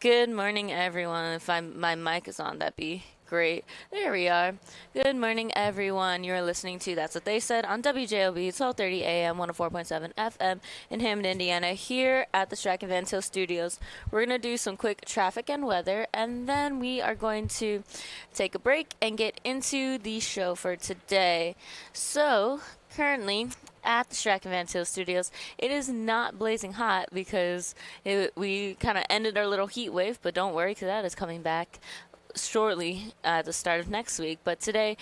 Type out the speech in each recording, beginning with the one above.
Good morning, everyone. If my mic is on, that'd be great. There we are. Good morning, everyone. You're listening to That's What They Said on WJOB 12:30 a.m. 104.7 FM in Hammond, Indiana. Here at the Strack and Van Til Studios, we're gonna do some quick traffic and weather, and then we are going to take a break and get into the show for today. So currently at the Strack and Van Til Studios, it is not blazing hot because we kind of ended our little heat wave, but don't worry because that is coming back shortly at the start of next week. But today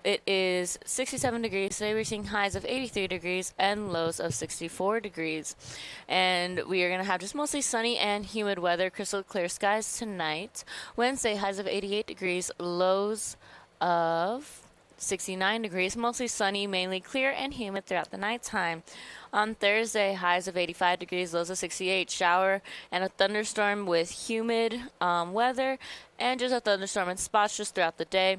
it is 67 degrees. Today we're seeing highs of 83 degrees and lows of 64 degrees. And we are going to have just mostly sunny and humid weather, crystal clear skies tonight. Wednesday, highs of 88 degrees, lows of 69 degrees, mostly sunny, mainly clear and humid throughout the nighttime. On Thursday, highs of 85 degrees, lows of 68, shower and a thunderstorm with humid weather, and just a thunderstorm in spots just throughout the day.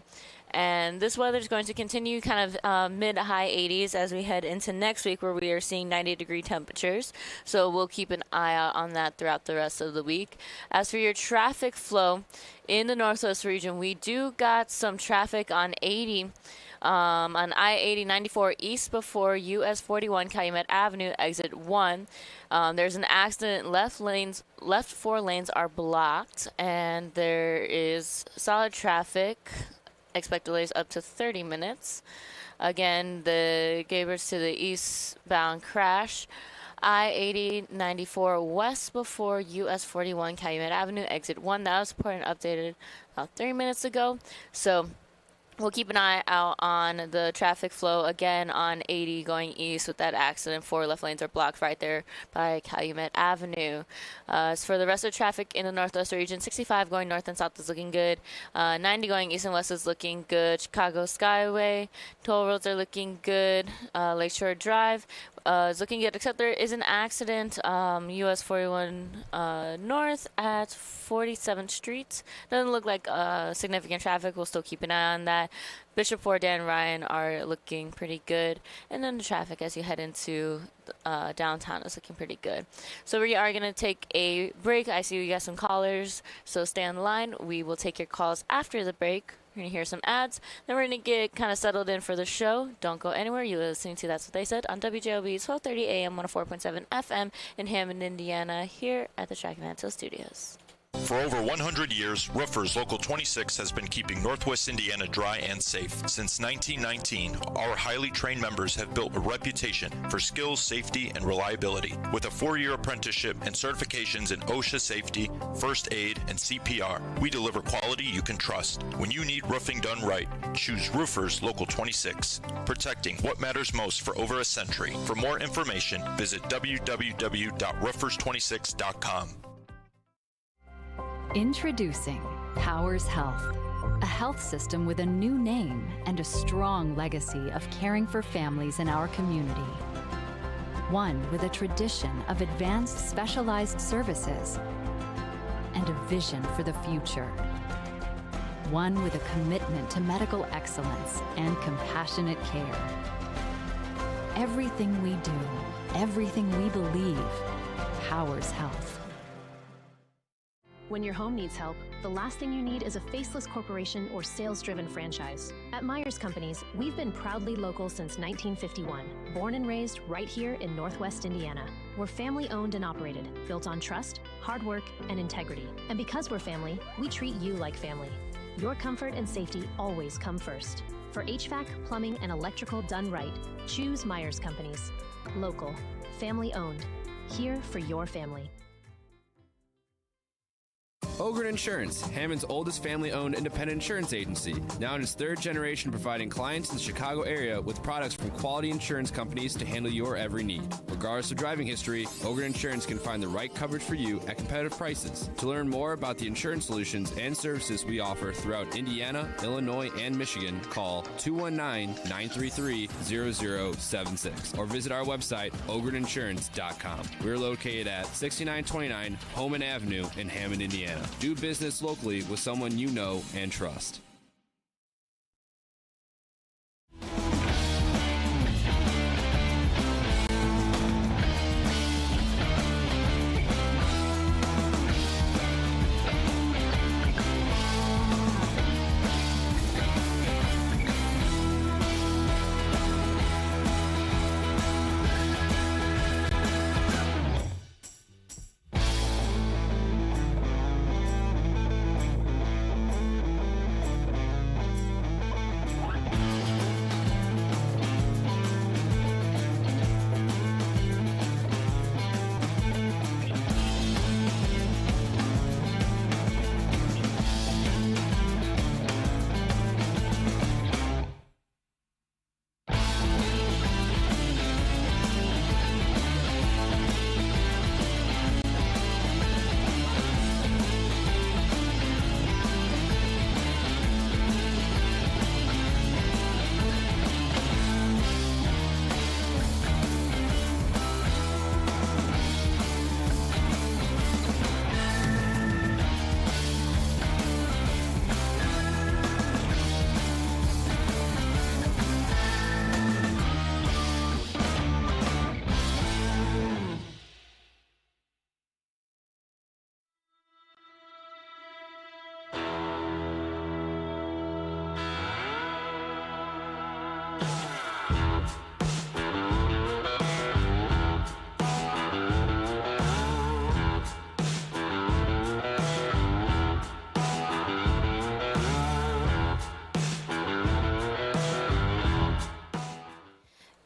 And this weather is going to continue kind of mid to high 80s as we head into next week, where we are seeing 90-degree temperatures. So we'll keep an eye out on that throughout the rest of the week. As for your traffic flow in the Northwest region, we do got some traffic on 80. On I-80 94 east before US 41 Calumet Avenue, exit 1. There's an accident. Left 4 lanes are blocked, and there is solid traffic. Expect delays up to 30 minutes. Again, the Gabers to the eastbound crash. I-80 94 west before US 41 Calumet Avenue, exit 1. That was reported and updated about 3 minutes ago. So we'll keep an eye out on the traffic flow again on 80 going east with that accident. 4 left lanes are blocked right there by Calumet Avenue. As for the rest of the traffic in the Northwest region, 65 going north and south is looking good. 90 going east and west is looking good. Chicago Skyway, toll roads are looking good. Lakeshore Drive is looking good, except there is an accident. US 41 north at 47th Street. Doesn't look like significant traffic. We'll still keep an eye on that. Bishop Ford and Ryan are looking pretty good. And then the traffic as you head into downtown is looking pretty good. So we are going to take a break. I see we got some callers, so stay on the line. We will take your calls after the break. We're going to hear some ads. Then we're going to get kind of settled in for the show. Don't go anywhere. You're listening to That's What They Said on WJOB 12:30 a.m. 104.7 FM in Hammond, Indiana, here at the Strack and Van Til Studios. For over 100 years, Roofers Local 26 has been keeping Northwest Indiana dry and safe. Since 1919, our highly trained members have built a reputation for skills, safety, and reliability. With a 4-year apprenticeship and certifications in OSHA safety, first aid, and CPR, we deliver quality you can trust. When you need roofing done right, choose Roofers Local 26, protecting what matters most for over a century. For more information, visit www.roofers26.com. Introducing Powers Health, a health system with a new name and a strong legacy of caring for families in our community. One with a tradition of advanced specialized services and a vision for the future. One with a commitment to medical excellence and compassionate care. Everything we do, everything we believe, powers health. When your home needs help, the last thing you need is a faceless corporation or sales-driven franchise. At Myers Companies, we've been proudly local since 1951, born and raised right here in Northwest Indiana. We're family-owned and operated, built on trust, hard work, and integrity. And because we're family, we treat you like family. Your comfort and safety always come first. For HVAC, plumbing, and electrical done right, choose Myers Companies. Local, family-owned, here for your family. Ogren Insurance, Hammond's oldest family-owned independent insurance agency, now in its 3rd generation, providing clients in the Chicago area with products from quality insurance companies to handle your every need. Regardless of driving history, Ogren Insurance can find the right coverage for you at competitive prices. To learn more about the insurance solutions and services we offer throughout Indiana, Illinois, and Michigan, call 219-933-0076 or visit our website, ogreninsurance.com. We're located at 6929 Homan Avenue in Hammond, Indiana. Do business locally with someone you know and trust.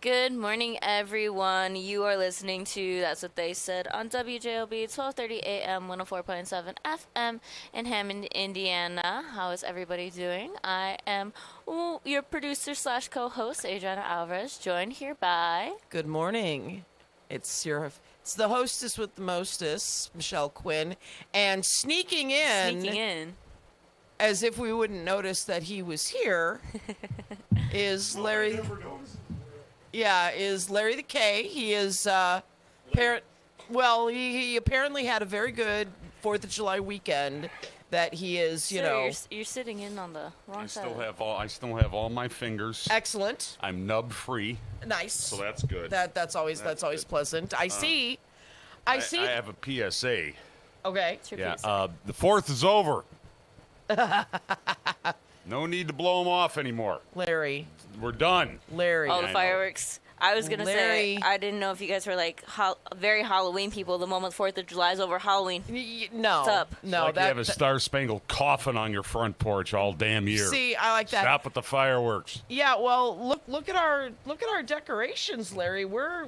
Good morning, everyone. You are listening to That's What They Said on WJLB 1230 AM, 104.7 FM in Hammond, Indiana. How is everybody doing? I am your producer slash co-host, Adriana Alvarez, joined here by... Good morning. It's the hostess with the mostest, Michelle Quinn, and sneaking in as if we wouldn't notice that he was here is Larry. Yeah, is Larry the K. He is he apparently had a very good 4th of July weekend that he is, Sir, you're sitting in on the wrong side. I still have all my fingers. Excellent. I'm nub free. Nice. So that's good. That's always good. pleasant. I see. I have a PSA. Okay. It's your Yeah. piece. The 4th is over. No need to blow them off anymore. Larry. We're done. Larry. All the I know. fireworks. I was going to say, Larry. I didn't know if you guys were like very Halloween people. The moment 4th of July is over, Halloween. No. What's up? No, Like you have a Star-Spangled Coffin on your front porch all damn year. See, I like that. Stop with the fireworks. Yeah, well, look at our decorations, Larry. We're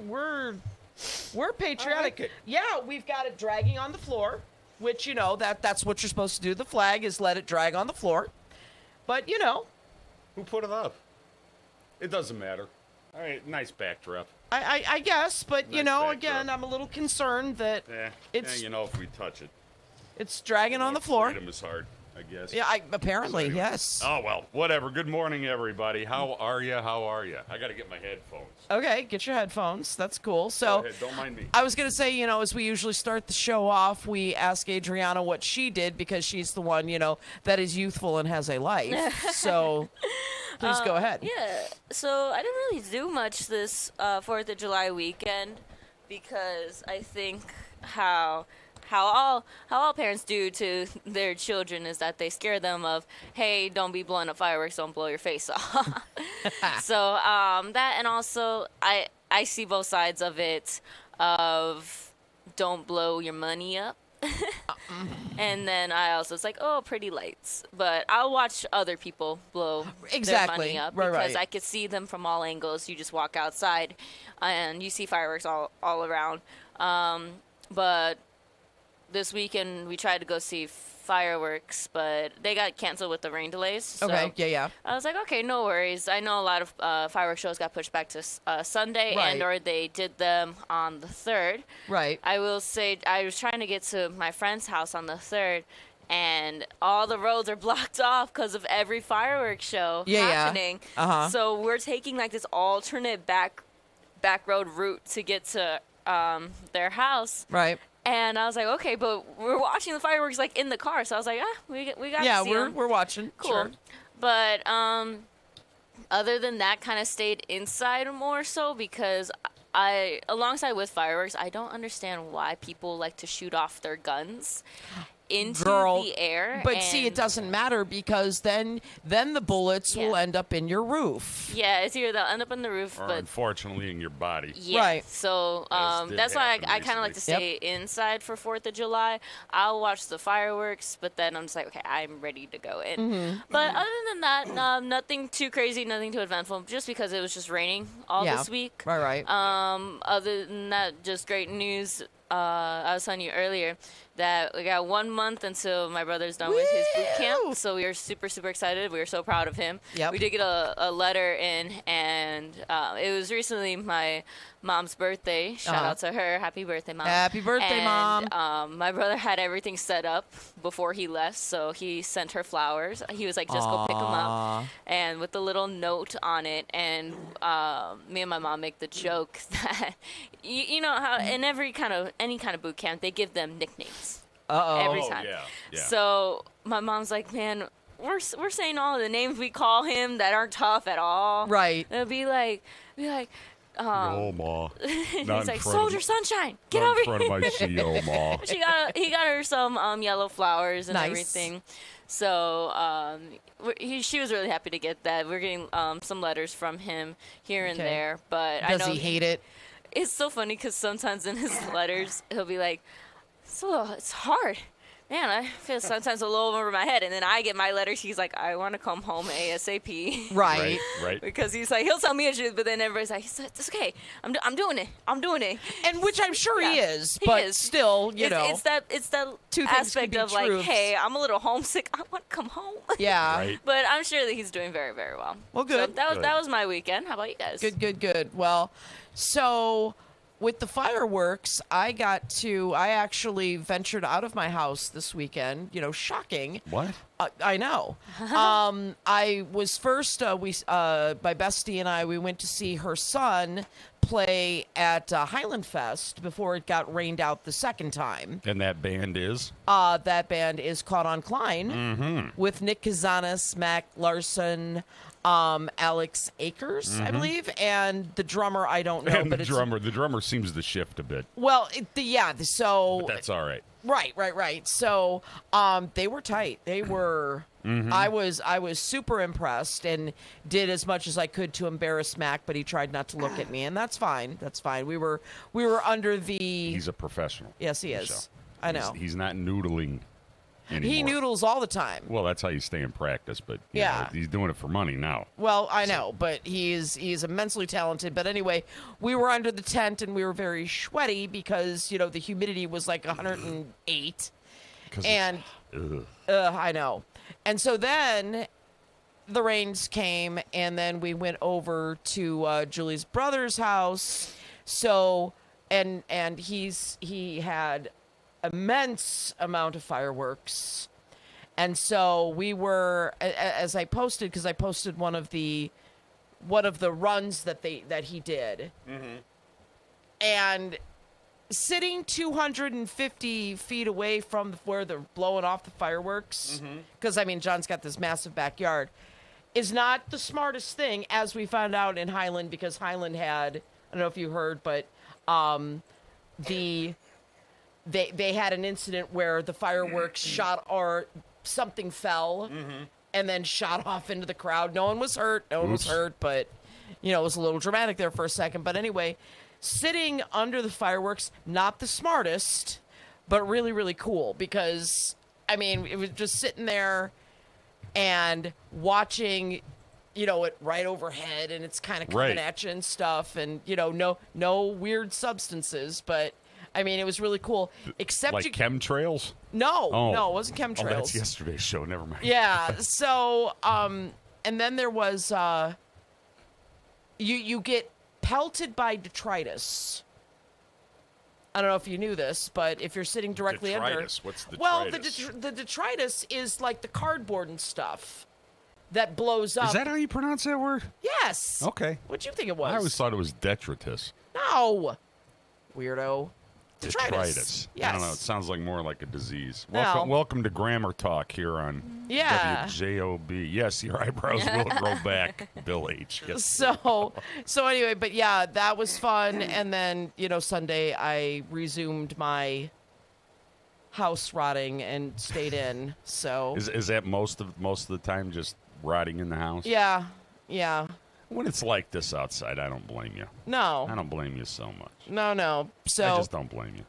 patriotic. I like it. Yeah, we've got it dragging on the floor, which that's what you're supposed to do. The flag is let it drag on the floor. But Who put it up? It doesn't matter. All right, nice backdrop. I guess, but Nice again, backdrop. I'm a little concerned that it's if we touch it. it's dragging on the floor. Freedom is hard, I guess. Yeah, apparently, Anyway. yes. Oh, well, whatever. Good morning, everybody. How are you? I got to get my headphones. Okay, get your headphones. That's cool. So, Go ahead, don't mind me. I was going to say, as we usually start the show off, we ask Adriana what she did because she's the one, that is youthful and has a life. So, please go ahead. Yeah, so I didn't really do much this 4th of July weekend because I think how all parents do to their children is that they scare them of, hey, don't be blowing up fireworks, don't blow your face off. So that, and also I see both sides of it, of don't blow your money up. And then I also, it's like, oh, pretty lights. But I'll watch other people blow their money up because I could see them from all angles. You just walk outside and you see fireworks all around. But this weekend we tried to go see fireworks, but they got canceled with the rain delays. So Okay, yeah. I was like, okay, no worries. I know a lot of fireworks shows got pushed back to Sunday, Right. and or they did them on the 3rd. Right. I will say I was trying to get to my friend's house on the 3rd, and all the roads are blocked off because of every fireworks show happening. Uh-huh. So we're taking like this alternate back road route to get to their house. Right. And I was like, okay, but we're watching the fireworks like in the car. So I was like, we got to see them. we're watching. Cool. Sure. But other than that, kind of stayed inside more so because alongside with fireworks, I don't understand why people like to shoot off their guns into the air. But see, it doesn't matter because then the bullets will end up in your roof. Yeah, it's either they'll end up in the roof, Or but unfortunately in your body. yeah. Right. So As did that's why happen I kind of like to recently. stay inside for 4th of July. I'll watch the fireworks, but then I'm just like, okay, I'm ready to go in. Mm-hmm. But other than that, nothing too crazy, nothing too eventful, just because it was just raining all this week. Right. Other than that, just great news. I was telling you earlier that we got 1 month until my brother's done with his boot camp. So we are super, super excited. We were so proud of him. Yep. We did get a letter in, and it was recently my mom's birthday. Shout out to her. Happy birthday, Mom. Happy birthday, and, Mom. My brother had everything set up before he left, so he sent her flowers. He was like, just go pick them up. And with a little note on it, and me and my mom make the joke that, you know how in any kind of boot camp, they give them nicknames. Every time. Yeah. So my mom's like, man, we're saying all of the names we call him that aren't tough at all. Right. It'll be like, No, Ma. he's Not like, Soldier Sunshine, get not over in front here. of my CO, Ma. He got her some yellow flowers and Nice. everything. So she was really happy to get that. We're getting some letters from him here and Okay. there, but I Does know he hate it? It's so funny because sometimes in his letters he'll be like, "So it's hard. Man, I feel sometimes a little over my head, and then I get my letters. He's like, I want to come home ASAP. Right. Right. Because he's like, he'll tell me a truth, but then everybody's like, it's okay. I'm doing it. I'm doing it. And which I'm sure he Yeah, is, he but is. still, It's that two things aspect can be of like, truths. hey, I'm a little homesick. I want to come home. yeah. Right. But I'm sure that he's doing very, very well. Well, good. So that was my weekend. How about you guys? Good. Well, so with the fireworks, I actually ventured out of my house this weekend. Shocking. What? I know. I was first, my bestie and I, we went to see her son play at Highland Fest before it got rained out the second time. And that band is? That band is Caught on Klein with Nick Kazanis, Mac Larson, Alex Akers, I believe, and the drummer, I don't know. And but the drummer seems to shift a bit. Well, so... But that's all right. Right. So, they were tight. They were. I was super impressed and did as much as I could to embarrass Mac, but he tried not to look at me, and that's fine. That's fine. We were under the. He's a professional. Yes, he is. Michelle. I know. He's not noodling anymore. He noodles all the time. Well, that's how you stay in practice, but you Yeah. know, he's doing it for money now. Well, I know, but he's immensely talented. But anyway, we were under the tent and we were very sweaty because the humidity was like 108. And I know. And so then the rains came, and then we went over to Julie's brother's house. So and he had immense amount of fireworks. And so we were, as I posted, because I posted one of the runs that he did, and sitting 250 feet away from where they're blowing off the fireworks, because John's got this massive backyard, is not the smartest thing, as we found out in Highland, because Highland had, I don't know if you heard, but They had an incident where the fireworks shot or something fell and then shot off into the crowd. No one was hurt. But, it was a little dramatic there for a second. But anyway, sitting under the fireworks, not the smartest, but really, really cool because, it was just sitting there and watching, it right overhead, and it's kind of coming at you and stuff, and, no weird substances, but it was really cool. Except like chemtrails? No, it wasn't chemtrails. Oh, that's yesterday's show. Never mind. Yeah. So, and then there was, you get pelted by detritus. I don't know if you knew this, but if you're sitting directly detritus. under, What's detritus? Well, the detritus is like the cardboard and stuff that blows up. Is that how you pronounce that word? Yes. Okay. What'd you think it was? I always thought it was detritus. No. Weirdo. Detritus. Yes. I don't know. It sounds like more like a disease. No. Welcome to Grammar Talk here on WJOB. Yes, your eyebrows will grow back, Bill H. Yes. So anyway, but yeah, that was fun. And then, Sunday I resumed my house rotting and stayed in. So Is that most of the time just rotting in the house? Yeah. When it's like this outside, I don't blame you. No. I don't blame you so much. No. So I just don't blame you.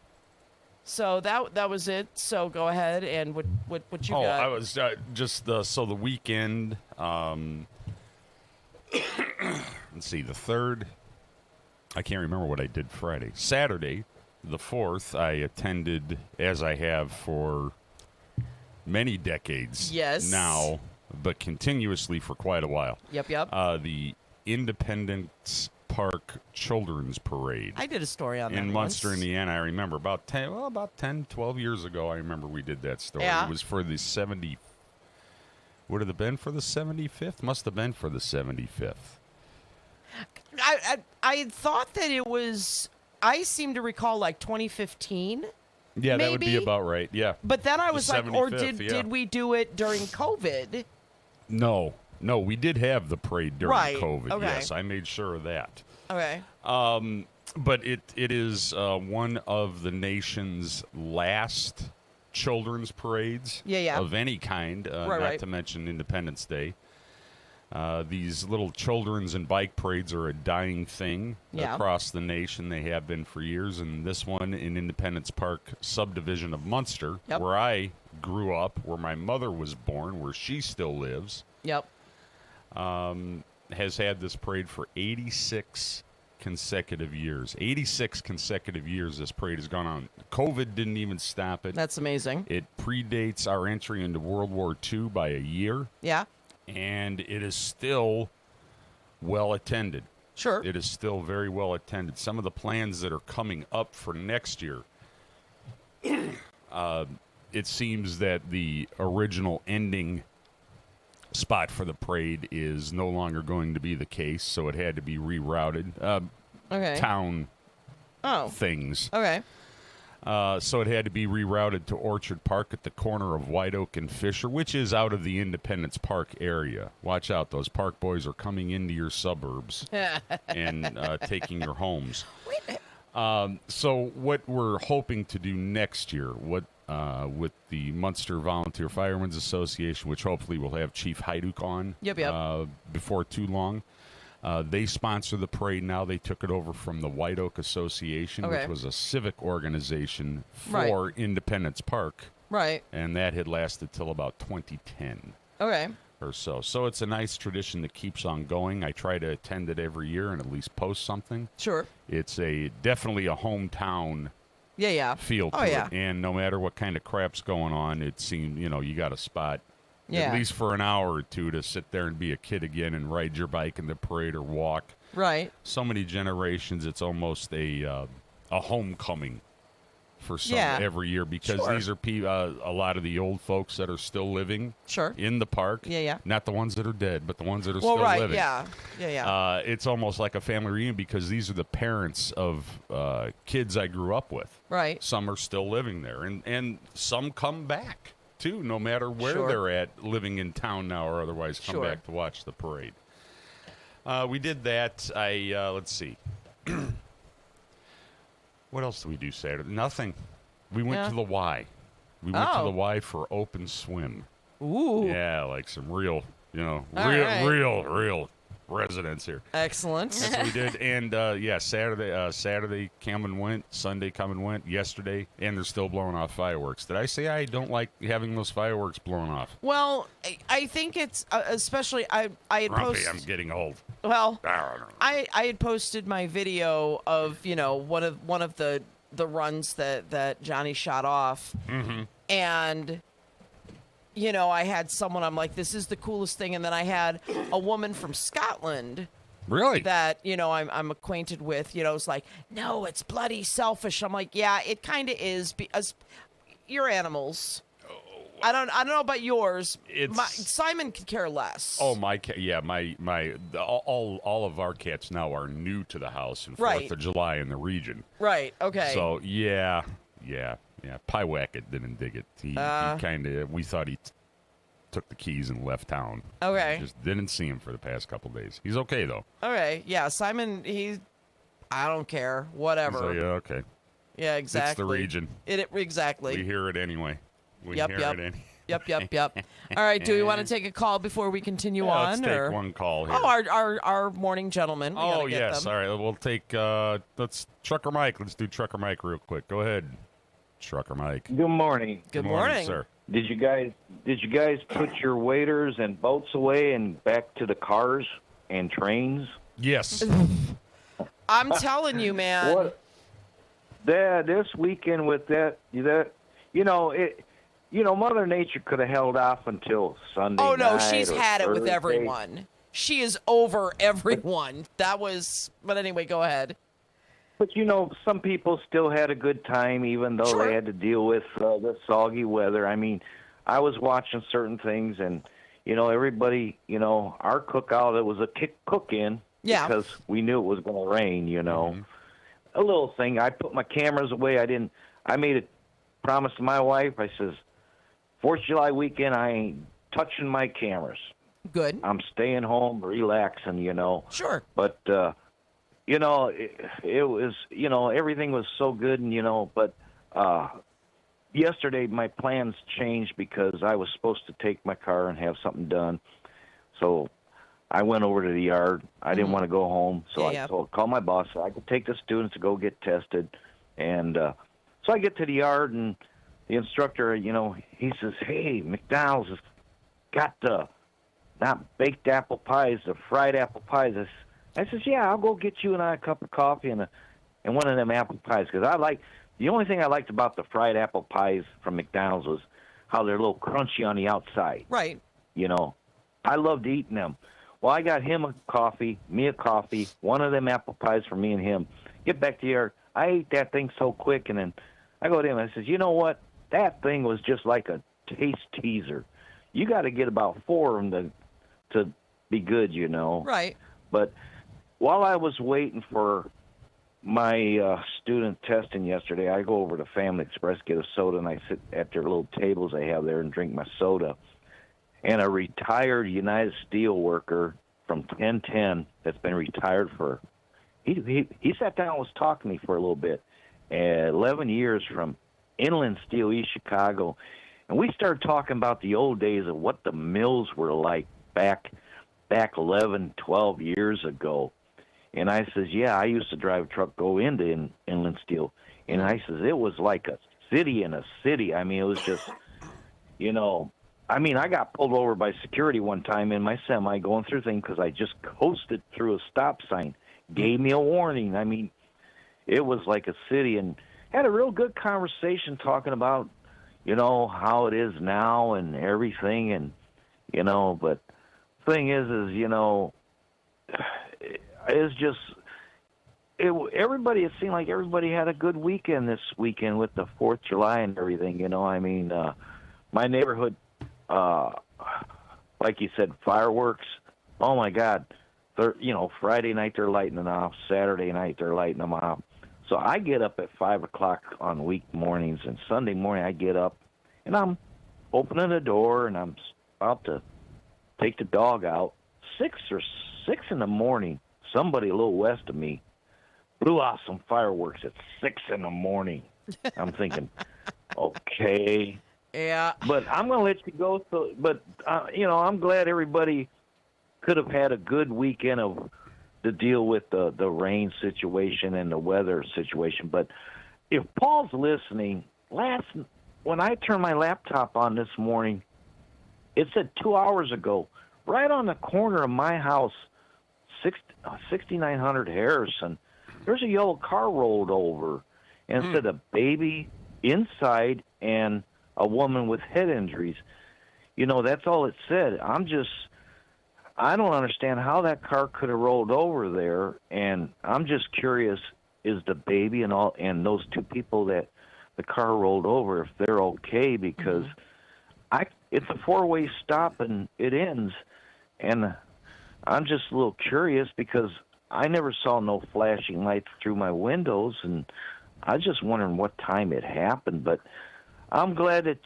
So that was it. So go ahead and what you got? I was just so the weekend. Let's see, the 3rd. I can't remember what I did Friday. Saturday, the 4th, I attended, as I have for many decades. Yes. Now, but continuously for quite a while. Yep. The Independence Park Children's Parade. I did a story on that in Munster, once. Indiana. I remember about 10, 12 years ago. I remember we did that story. Yeah. It was for the 70. Would it have been for the 75th? Must have been for the 75th. I thought that it was. I seem to recall like 2015. Yeah, maybe? that would be about right. Yeah. But then I was like, or 75th, did we do it during COVID? No, we did have the parade during COVID. Okay. Yes, I made sure of that. Okay. But it is one of the nation's last children's parades Yeah. of any kind, not Right. to mention Independence Day. These little children's and bike parades are a dying thing Yeah. across the nation. They have been for years. And this one in Independence Park subdivision of Munster, Yep. where I grew up, where my mother was born, where she still lives, Yep. has had this parade for 86 consecutive years. 86 consecutive years this parade has gone on. COVID didn't even stop it. That's amazing. It predates our entry into World War II by a year, Yeah. and it is still well attended. Sure. It is still very well attended. Some of the plans that are coming up for next year, it seems that the original ending spot for the parade is no longer going to be the case, so it had to be rerouted. Okay. Town Oh. things. Okay. So it had to be rerouted to Orchard Park at the corner of White Oak and Fisher, which is out of the Independence Park area. Watch out. Those park boys are coming into your suburbs and taking your homes. So what we're hoping to do next year, with the Munster Volunteer Firemen's Association, which hopefully we'll have Chief Hajduk on Yep. before too long. They sponsor the parade now. They took it over from the White Oak Association, Okay. which was a civic organization for Independence Park, Right. and that had lasted till about 2010 Okay. or so. So it's a nice tradition that keeps on going. I try to attend it every year and at least post something. Sure. It's definitely a hometown Yeah. Yeah. feel to Oh, yeah. it, and no matter what kind of crap's going on, it seems you got a spot. Yeah. At least for an hour or two to sit there and be a kid again and ride your bike in the parade or walk. Right. So many generations, it's almost a homecoming for some every year, because Sure. these are a lot of the old folks that are still living Sure. in the park. Yeah, yeah. Not the ones that are dead, but the ones that are Well, still right. living. Yeah. Yeah. Yeah. It's almost like a family reunion, because these are the parents of kids I grew up with. Right. Some are still living there, and some come back too, no matter where Sure. they're at, living in town now or otherwise, come Sure. back to watch the parade. We did that. Let's see. What else did we do Saturday? Nothing. We went Yeah. to the Y. We went to Oh. the Y for open swim. Ooh. Yeah, like some real, All right. real residents here. Excellent. That's what we did. And Saturday come and went, Sunday come and went, yesterday, and they're still blowing off fireworks. Did I say I don't like having those fireworks blown off? Well, I think it's especially I had Grumpy, posted. I'm getting old. Well, I don't know. I had posted my video of one of the runs that Johnny shot off, and I had someone, I'm like, this is the coolest thing, and then I had a woman from Scotland Really? that I'm acquainted with. It's like, no, it's bloody selfish. I'm like, yeah, it kind of is, because you're animals. I don't know about yours. Simon could care less. Oh, my cat. Yeah, my all of our cats now are new to the house and 4th Right. of July in the region. Right. Okay. So yeah. Pyewacket didn't dig it. He kind of. We thought he took the keys and left town. Okay. Just didn't see him for the past couple days. He's okay though. Okay. Yeah. Simon. I don't care. Whatever. So yeah, okay. Yeah. Exactly. It's the region. Exactly. We hear it anyway. We Yep, hear yep. it anyway. Yep. All right. Do we want to take a call before we continue Yeah, on? let's take or? one call here. Oh, our morning gentleman. We Oh, gotta get yes. them. All right. We'll take, let's Trucker Mike. Let's do Trucker Mike real quick. Go ahead, Trucker Mike. Good morning. Good morning. sir. Did you guys put your waders and boats away and back to the cars and trains? Yes. I'm telling you, man. What? This weekend with that, Mother Nature could have held off until Sunday. Oh no, night she's or had it with Thursday. everyone. She is over everyone. But anyway, go ahead. But some people still had a good time, even though Sure. they had to deal with the soggy weather. I mean, I was watching certain things, and everybody, our cookout, it was a cook-in Yeah. because we knew it was going to rain. A little thing. I put my cameras away. I made a promise to my wife. I says, 4th of July weekend, I ain't touching my cameras. Good. I'm staying home, relaxing. Sure. But it was, everything was so good, and but yesterday my plans changed because I was supposed to take my car and have something done. So I went over to the yard. I didn't want to go home, so Yeah, I called my boss. So I could take the students to go get tested. And so I get to the yard, and the instructor, he says, "Hey, McDonald's has got the not baked apple pies, the fried apple pies." I says, "Yeah, I'll go get you and I a cup of coffee and one of them apple pies." Because the only thing I liked about the fried apple pies from McDonald's was how they're a little crunchy on the outside. Right. I loved eating them. Well, I got him a coffee, me a coffee, one of them apple pies for me and him. Get back to the yard. I ate that thing so quick, and then I go to him and I says, "You know what? That thing was just like a taste teaser. You got to get about 4 of them to be good, Right. But while I was waiting for my student testing yesterday, I go over to Family Express, get a soda, and I sit at their little tables they have there and drink my soda. And a retired United Steel worker from 1010 that's been retired for, he sat down and was talking to me for a little bit, 11 years from Inland Steel, East Chicago. And we started talking about the old days of what the mills were like back 11, 12 years ago. And I says, "Yeah, I used to drive a truck, go into Inland Steel." And I says, it was like a city in a city. I mean, it was just, I got pulled over by security one time in my semi going through things because I just coasted through a stop sign. Gave me a warning. I mean, it was like a city, and had a real good conversation talking about, how it is now and everything. And, but thing is, it's just, everybody, it seemed like everybody had a good weekend this weekend with the 4th of July and everything, my neighborhood, like you said, fireworks, oh my God, Friday night they're lighting them off, Saturday night they're lighting them off. So I get up at 5 o'clock on week mornings, and Sunday morning I get up, and I'm opening the door, and I'm about to take the dog out. 6 in the morning, somebody a little west of me blew off some fireworks at 6 in the morning. I'm thinking, okay. Yeah. But I'm going to let you go. I'm glad everybody could have had a good weekend to deal with the rain situation and the weather situation. But if Paul's listening, when I turned my laptop on this morning, it said 2 hours ago, right on the corner of my house, 6900 Harrison, there's a yellow car rolled over, and it said a baby inside and a woman with head injuries. That's all it said. I don't understand how that car could have rolled over there, and I'm just curious, is the baby and those 2 people that the car rolled over, if they're okay, because it's a 4-way stop and it ends, and I'm just a little curious because I never saw no flashing lights through my windows, and I was just wondering what time it happened. But I'm glad that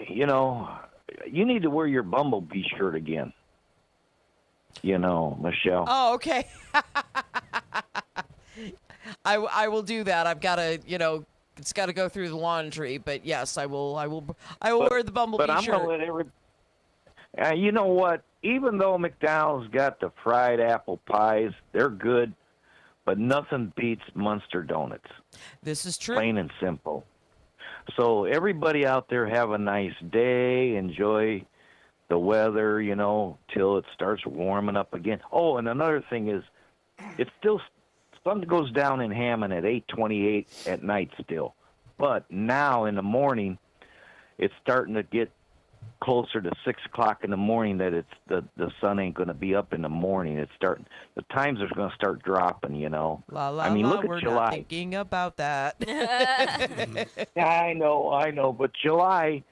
you need to wear your Bumblebee shirt again. Michelle. Oh, okay. I will do that. I've got to, it's got to go through the laundry. But yes, I will wear the Bumblebee shirt. But I'm going to let you know what? Even though McDonald's got the fried apple pies, they're good, but nothing beats Munster Donuts. This is true. Plain and simple. So everybody out there have a nice day. Enjoy the weather, till it starts warming up again. Oh, and another thing is, it's still, sun goes down in Hammond at 8:28 at night still. But now in the morning, it's starting to get closer to 6 o'clock in the morning that it's the sun ain't going to be up in the morning. The times are going to start dropping, La, la, look we're at July. Not thinking about that. I know, but July,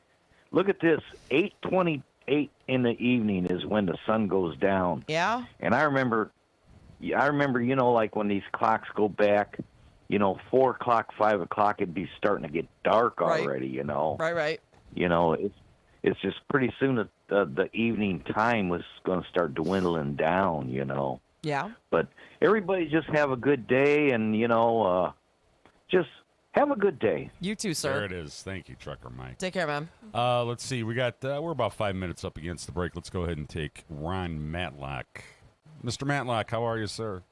look at this, 8:28 in the evening is when the sun goes down. Yeah. And I remember, like when these clocks go back, 4 o'clock, 5 o'clock, it'd be starting to get dark already, Right. It's just pretty soon the evening time was going to start dwindling down, Yeah. But everybody just have a good day, and, just Have a good day. You too, sir. There it is. Thank you, Trucker Mike. Take care, man. Let's see. We got we're about 5 minutes up against the break. Let's go ahead and take Ron Matlock. Mr. Matlock, how are you, sir?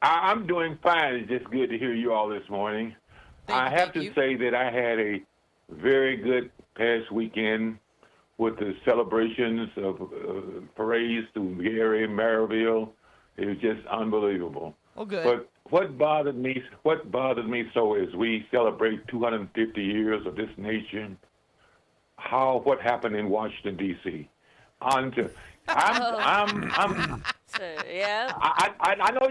I'm doing fine. It's just good to hear you all this morning. I have to say that I had a very good past weekend with the celebrations of parades through Gary, Maryville. It was just unbelievable. Oh, good. But what bothered me so is we celebrate 250 years of this nation. What happened in Washington D.C. Yeah. I know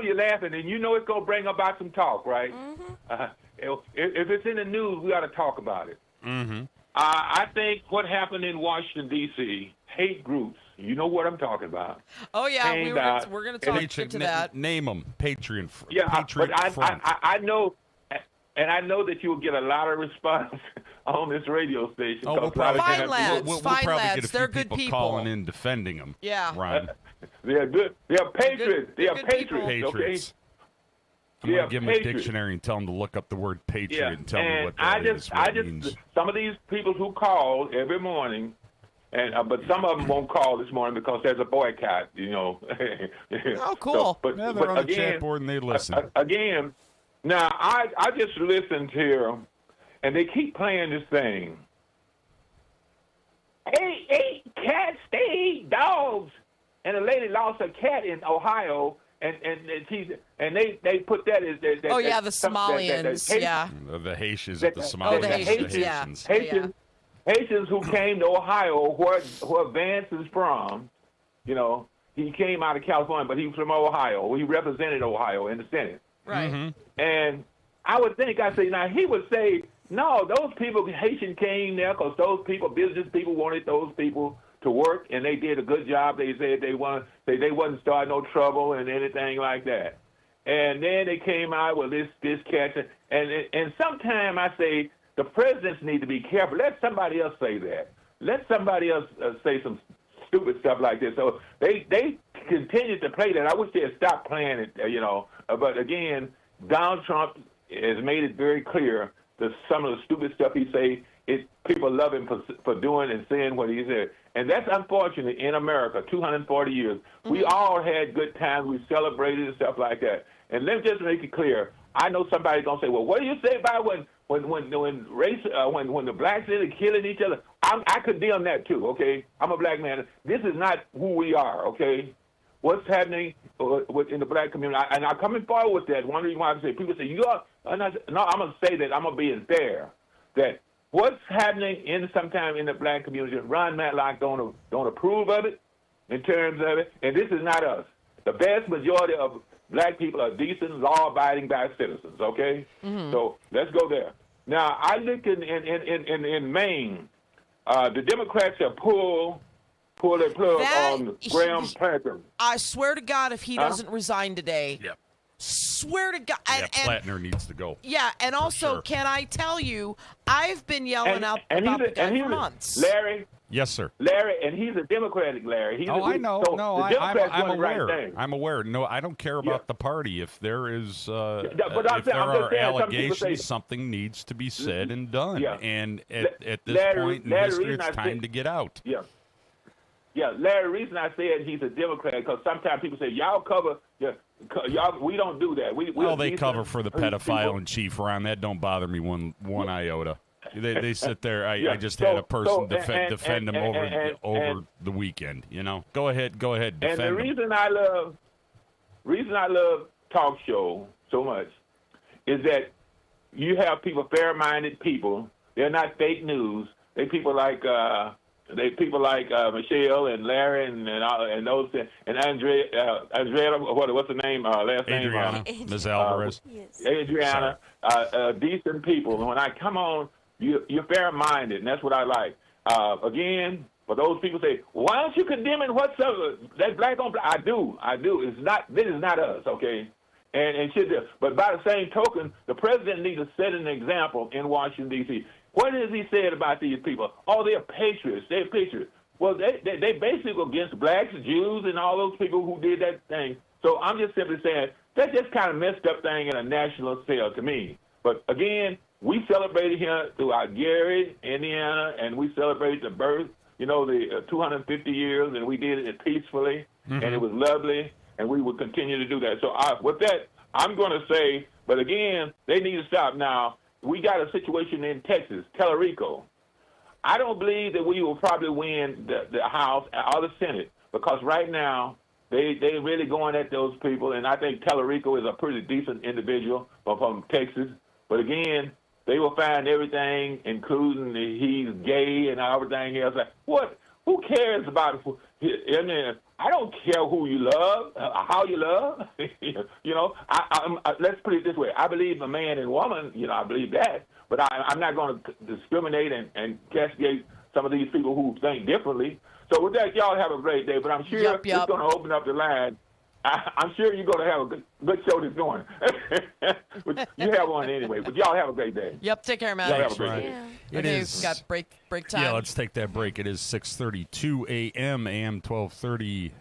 you're laughing, and you know it's gonna bring about some talk, right? Mm-hmm. If it's in the news, we ought to talk about it. Mm-hmm. I think what happened in Washington D.C. hate groups. You know what I'm talking about. Oh yeah, we're gonna talk into that. Name them. Patriot. Yeah, Patriot but Front. I know. And I know that you'll get a lot of response on this radio station. Oh, we'll probably Fine get lads, we'll fine probably lads. get a few They're good people. calling in defending them. Yeah. Ron. They're good. They're patriots. They're They're good patriots. Patriots. Okay? I'm going to give them a Patriots. dictionary and tell them to look up the word patriot Yeah. and tell me And what that is. What it means. some of these people who call every morning, and but some of them won't call this morning because there's a boycott. You know. Oh, cool. But Yeah, they're on the again, chat board and they listen. Again, now I just listened here, and they keep playing this thing. Ate cats, they eat dogs, and a lady lost a cat in Ohio, and they put that as The Somalians, yeah. The Haitians at the Somalians. the Haitians, yeah. Haitians who came to Ohio, where Vance is from. You know, he came out of California, but he was from Ohio. He represented Ohio in the Senate. Right. Mm-hmm. And I would think, now he would say, no, those people, Haitian came there because those people, business people wanted those people to work, and they did a good job. They said they wasn't starting no trouble and anything like that. And then they came out with this catch. And sometimes I say the presidents need to be careful. Let somebody else say that. Let somebody else say some stupid stuff like this. So they continue to play that. I wish they had stopped playing it, But again, Donald Trump has made it very clear that some of the stupid stuff he say, people love him for doing and saying what he said. And that's unfortunate in America, 240 years. Mm-hmm. We all had good times. We celebrated and stuff like that. And let me just make it clear. I know somebody's going to say, well, what do you say about when the blacks are killing each other? I condemn that too, okay? I'm a black man. This is not who we are, okay? What's happening in the black community? And I'm coming forward with that. One reason why I say, people say, I'm going to say that I'm going to be fair. That what's happening sometime in the black community, Ron Matlock don't approve of it in terms of it. And this is not us. The vast majority of black people are decent, law-abiding black citizens, okay? Mm-hmm. So let's go there. Now, I look in Maine, the Democrats have pulled their plug on Graham Plattner. I swear to God, if he doesn't resign today, Yep. Swear to God. Yeah, Plattner needs to go. Yeah, and also, sure. Can I tell you, I've been yelling out about the guy for months. Larry. Yes, sir. Larry, and he's a Democratic Larry. I know. So no, I'm aware. Right, I'm aware. No, I don't care about the party. If there is, but if there are allegations, say, something needs to be said and done. Yeah. And at this point in history, it's time to get out. Yeah. Yeah, Larry, the reason I said he's a Democrat because sometimes people say, y'all cover, we don't do that. They cover for the pedophile in chief, Ron. That don't bother me one iota. They sit there. I just had a person defend them over the weekend. Go ahead, defend and the them. reason I love talk show so much is that you have people, fair-minded people. They're not fake news. They people like Michelle and Larry and those and Andrea. What's the name? Last Adriana. name? Ms. Alvarez. Yes. Adriana. Decent people. And when I come on, you're fair-minded, and that's what I like. Again, for those people say, why don't you condemn it? What's up? That black on black. I do. This is not us, okay? And should do. But by the same token, the president needs to set an example in Washington, D.C. What has he said about these people? Oh, they're patriots. They're patriots. Well, they basically go against blacks, Jews, and all those people who did that thing. So I'm just simply saying that's just kind of messed up thing in a national scale to me. But again, we celebrated here throughout Gary, Indiana, and we celebrated the birth, the 250 years, and we did it peacefully, and it was lovely, and we will continue to do that. So with that, I'm going to say, but again, they need to stop now. We got a situation in Texas, Tellurico. I don't believe that we will probably win the House or the Senate because right now they really going at those people, and I think Tellurico is a pretty decent individual from Texas. But again, they will find everything, including he's gay and everything else. What? Who cares about? I mean, I don't care who you love, how you love. Let's put it this way: I believe a man and woman. I believe that, but I'm not going to discriminate and castigate some of these people who think differently. So with that, y'all have a great day. But I'm sure it's going to open up the line. I'm sure you're going to have a good show this morning. You have one anyway. But y'all have a great day. Yep. Take care, man. Y'all have a great day. It Okay, is. we've got break time. Yeah, let's take that break. It is 6:32 a.m. AM 1230,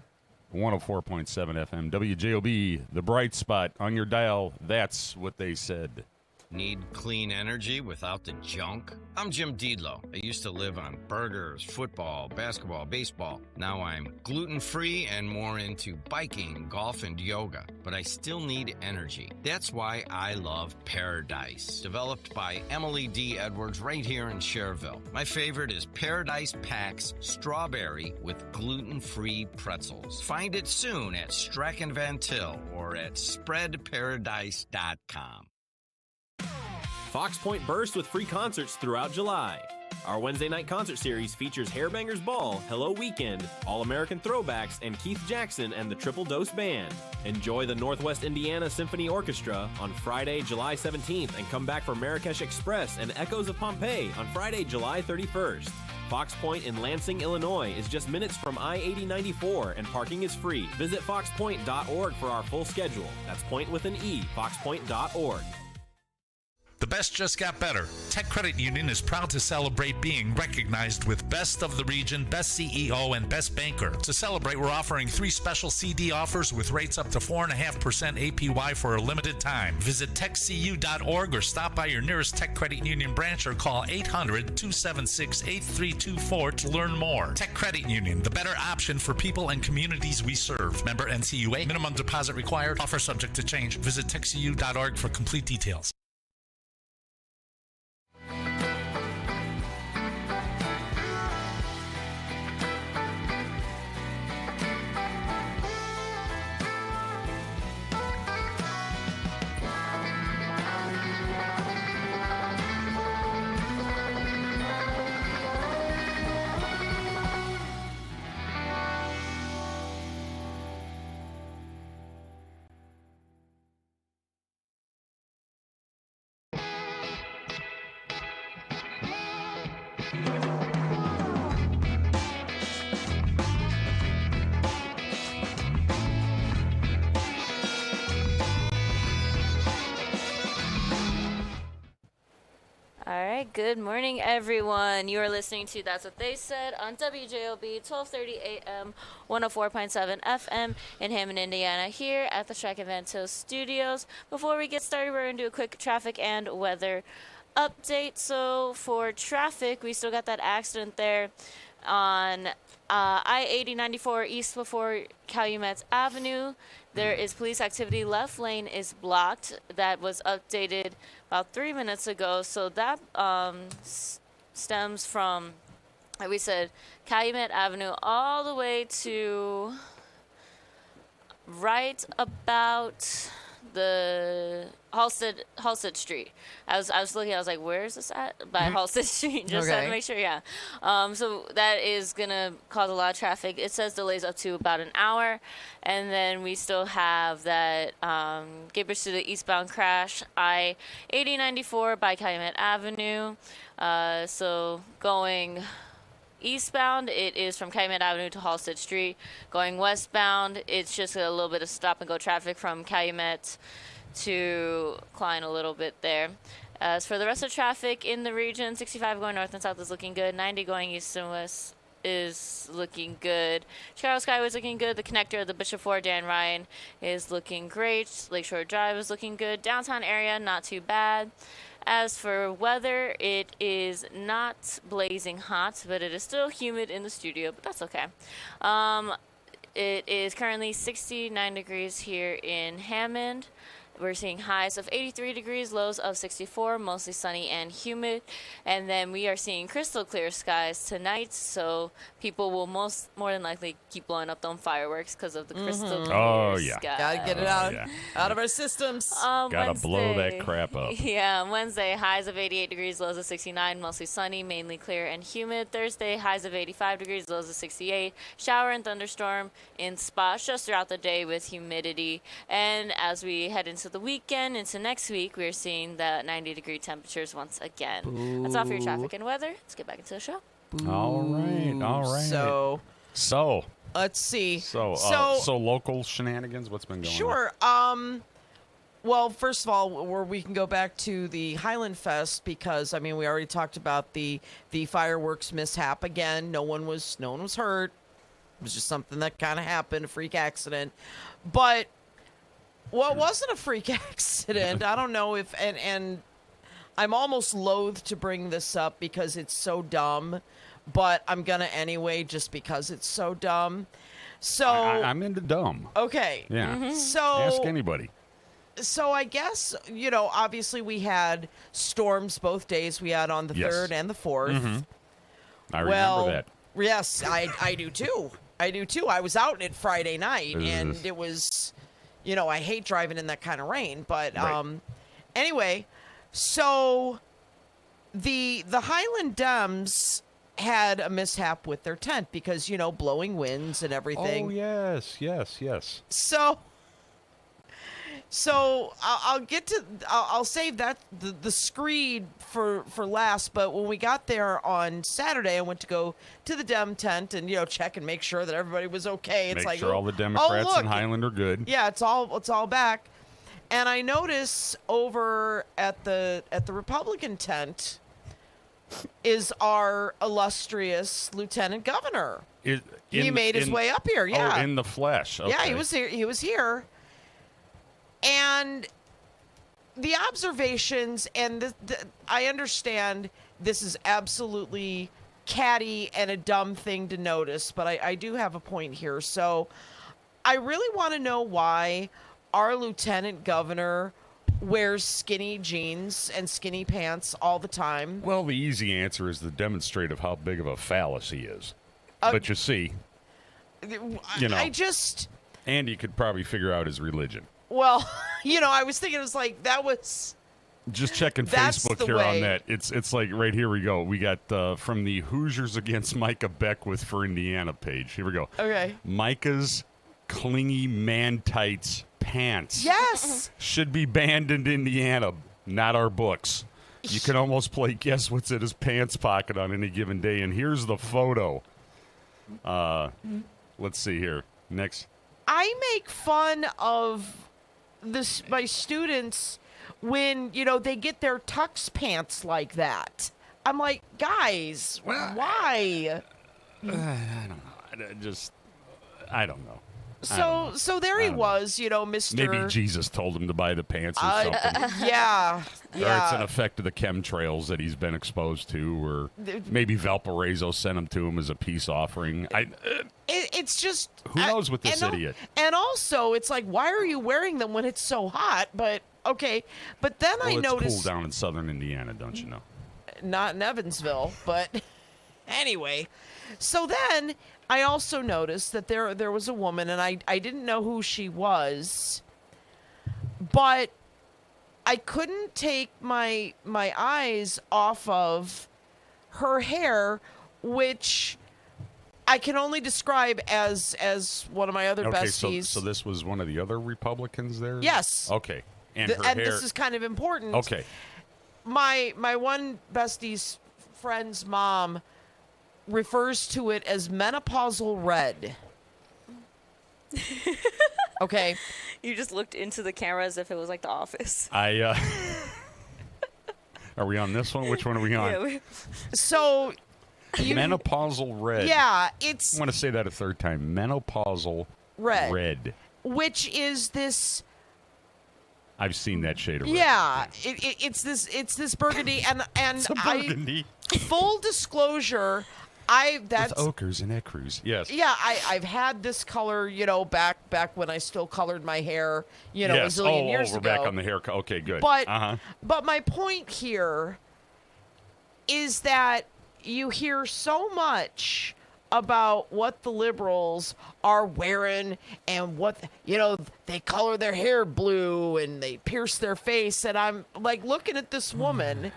104.7 FM. WJOB, the bright spot on your dial. That's what they said. Need clean energy without the junk? I'm Jim Deedlow. I used to live on burgers, football, basketball, baseball. Now I'm gluten-free and more into biking, golf, and yoga. But I still need energy. That's why I love Paradise, developed by Emily D. Edwards right here in Cherville. My favorite is Paradise Packs Strawberry with gluten-free pretzels. Find it soon at Strachan Van Til or at spreadparadise.com. Fox Point bursts with free concerts throughout July. Our Wednesday night concert series features Hairbangers Ball, Hello Weekend, All American Throwbacks, and Keith Jackson and the Triple Dose Band. Enjoy the Northwest Indiana Symphony Orchestra on Friday, July 17th, and come back for Marrakesh Express and Echoes of Pompeii on Friday, July 31st. Fox Point in Lansing, Illinois is just minutes from I-8094 and parking is free. Visit foxpoint.org for our full schedule. That's point with an E, foxpoint.org. The best just got better. Tech Credit Union is proud to celebrate being recognized with Best of the Region, Best CEO, and Best Banker. To celebrate, we're offering 3 special CD offers with rates up to 4.5% APY for a limited time. Visit techcu.org or stop by your nearest Tech Credit Union branch or call 800-276-8324 to learn more. Tech Credit Union, the better option for people and communities we serve. Member NCUA. Minimum deposit required. Offer subject to change. Visit techcu.org for complete details. Good morning, everyone. You are listening to That's What They Said on WJOB 1230 AM, 104.7 FM in Hammond, Indiana, here at the Strachan Van Til Studios. Before we get started, we're going to do a quick traffic and weather update. So for traffic, we still got that accident there on I-8094 east before Calumet Avenue. There is police activity. Left lane is blocked. That was updated about 3 minutes ago. So that stems from, like we said, Calumet Avenue all the way to right about the Halstead Street. I was looking. I was like, "Where is this at?" By Halstead Street. Just had to make sure. Yeah. So that is gonna cause a lot of traffic. It says delays up to about an hour, and then we still have that Gabridge to the eastbound crash, I-8094 by Calumet Avenue. So going eastbound, it is from Calumet Avenue to Halstead Street. Going westbound, it's just a little bit of stop-and-go traffic from Calumet to Klein a little bit there. As for the rest of traffic in the region, 65 going north and south is looking good. 90 going east and west is looking good. Chicago Skyway's looking good. The connector of the Bishop Ford, Dan Ryan, is looking great. Lakeshore Drive is looking good. Downtown area, not too bad. As for weather, it is not blazing hot, but it is still humid in the studio, but that's okay. It is currently 69 degrees here in Hammond. We're seeing highs of 83 degrees, lows of 64, mostly sunny and humid. And then we are seeing crystal clear skies tonight, so people will more than likely keep blowing up them fireworks because of the crystal clear sky. Gotta get it out of our systems. Gotta blow that crap up. Yeah, Wednesday, highs of 88 degrees, lows of 69, mostly sunny, mainly clear and humid. Thursday, highs of 85 degrees, lows of 68. Shower and thunderstorm in spots just throughout the day with humidity. And as we head into the weekend, into next week, we're seeing the 90-degree temperatures once again. Boo. That's all for your traffic and weather. Let's get back into the show. All right. So let's see. So local shenanigans. What's been going on? Sure. Well, first of all, we can go back to the Highland Fest because we already talked about the fireworks mishap again. No one was hurt. It was just something that kind of happened, a freak accident. But well, it wasn't a freak accident. I don't know if and I'm almost loath to bring this up because it's so dumb, but I'm gonna anyway just because it's so dumb. So I'm into dumb. Okay. Yeah. Mm-hmm. So ask anybody. So I guess obviously we had storms both days. We had on the 3rd and the 4th. Mm-hmm. I remember that. Yes, I do too. I do too. I was out in it Friday night, and it was. I hate driving in that kind of rain, but anyway, so the Highland Dems had a mishap with their tent because blowing winds and everything. Oh yes. So I'll save that the screed for last. But when we got there on Saturday, I went to go to the Dem tent and check and make sure that everybody was okay. It's make sure all the Democrats in Highland are good. Yeah, it's all back. And I notice over at the Republican tent is our illustrious Lieutenant Governor. He made his way up here. Yeah, in the flesh. Okay. Yeah, he was here. He was here. And the observations, and I understand this is absolutely catty and a dumb thing to notice, but I do have a point here. So I really want to know why our lieutenant governor wears skinny jeans and skinny pants all the time. Well, the easy answer is to demonstrate of how big of a phallus he is. But you see, I just... And you could probably figure out his religion. Well, I was thinking it was like that was just checking Facebook here on that. It's like right here we go. We got from the Hoosiers Against Micah Beckwith for Indiana page. Here we go. Okay. Micah's clingy man tights pants. Yes. Should be banned in Indiana, not our books. You can almost play guess what's in his pants pocket on any given day. And here's the photo. Let's see here. Next. I make fun of my students when they get their tux pants like that. I'm like, guys, why? I don't know. I don't know. So there he was, Mr. Maybe Jesus told him to buy the pants or something. Yeah. Or it's an effect of the chemtrails that he's been exposed to, or maybe Valparaiso sent them to him as a peace offering. It's just... Who knows with this idiot? And also, it's like, why are you wearing them when it's so hot? But, okay. But then I noticed... It's cool down in southern Indiana, don't you know? Not in Evansville, but anyway. So then... I also noticed that there was a woman, and I didn't know who she was, but I couldn't take my eyes off of her hair, which I can only describe as one of my other besties. So this was one of the other Republicans there? Yes. Okay. And her hair... this is kind of important. Okay. My one bestie's friend's mom refers to it as menopausal red. Okay. You just looked into the camera as if it was like The Office. Are we on this one? Which one are we on? So Menopausal red. Yeah, I want to say that a third time. Menopausal red. Which is this... I've seen that shade of red. Yeah, it's this burgundy, and it's a burgundy. Full disclosure, that's with ochres and ecru's. Yes. Yeah, I've had this color, back when I still colored my hair, a zillion years we're ago. back on the hair. Okay, good. But my point here is that you hear so much about what the liberals are wearing and what, they color their hair blue and they pierce their face. And I'm like looking at this woman.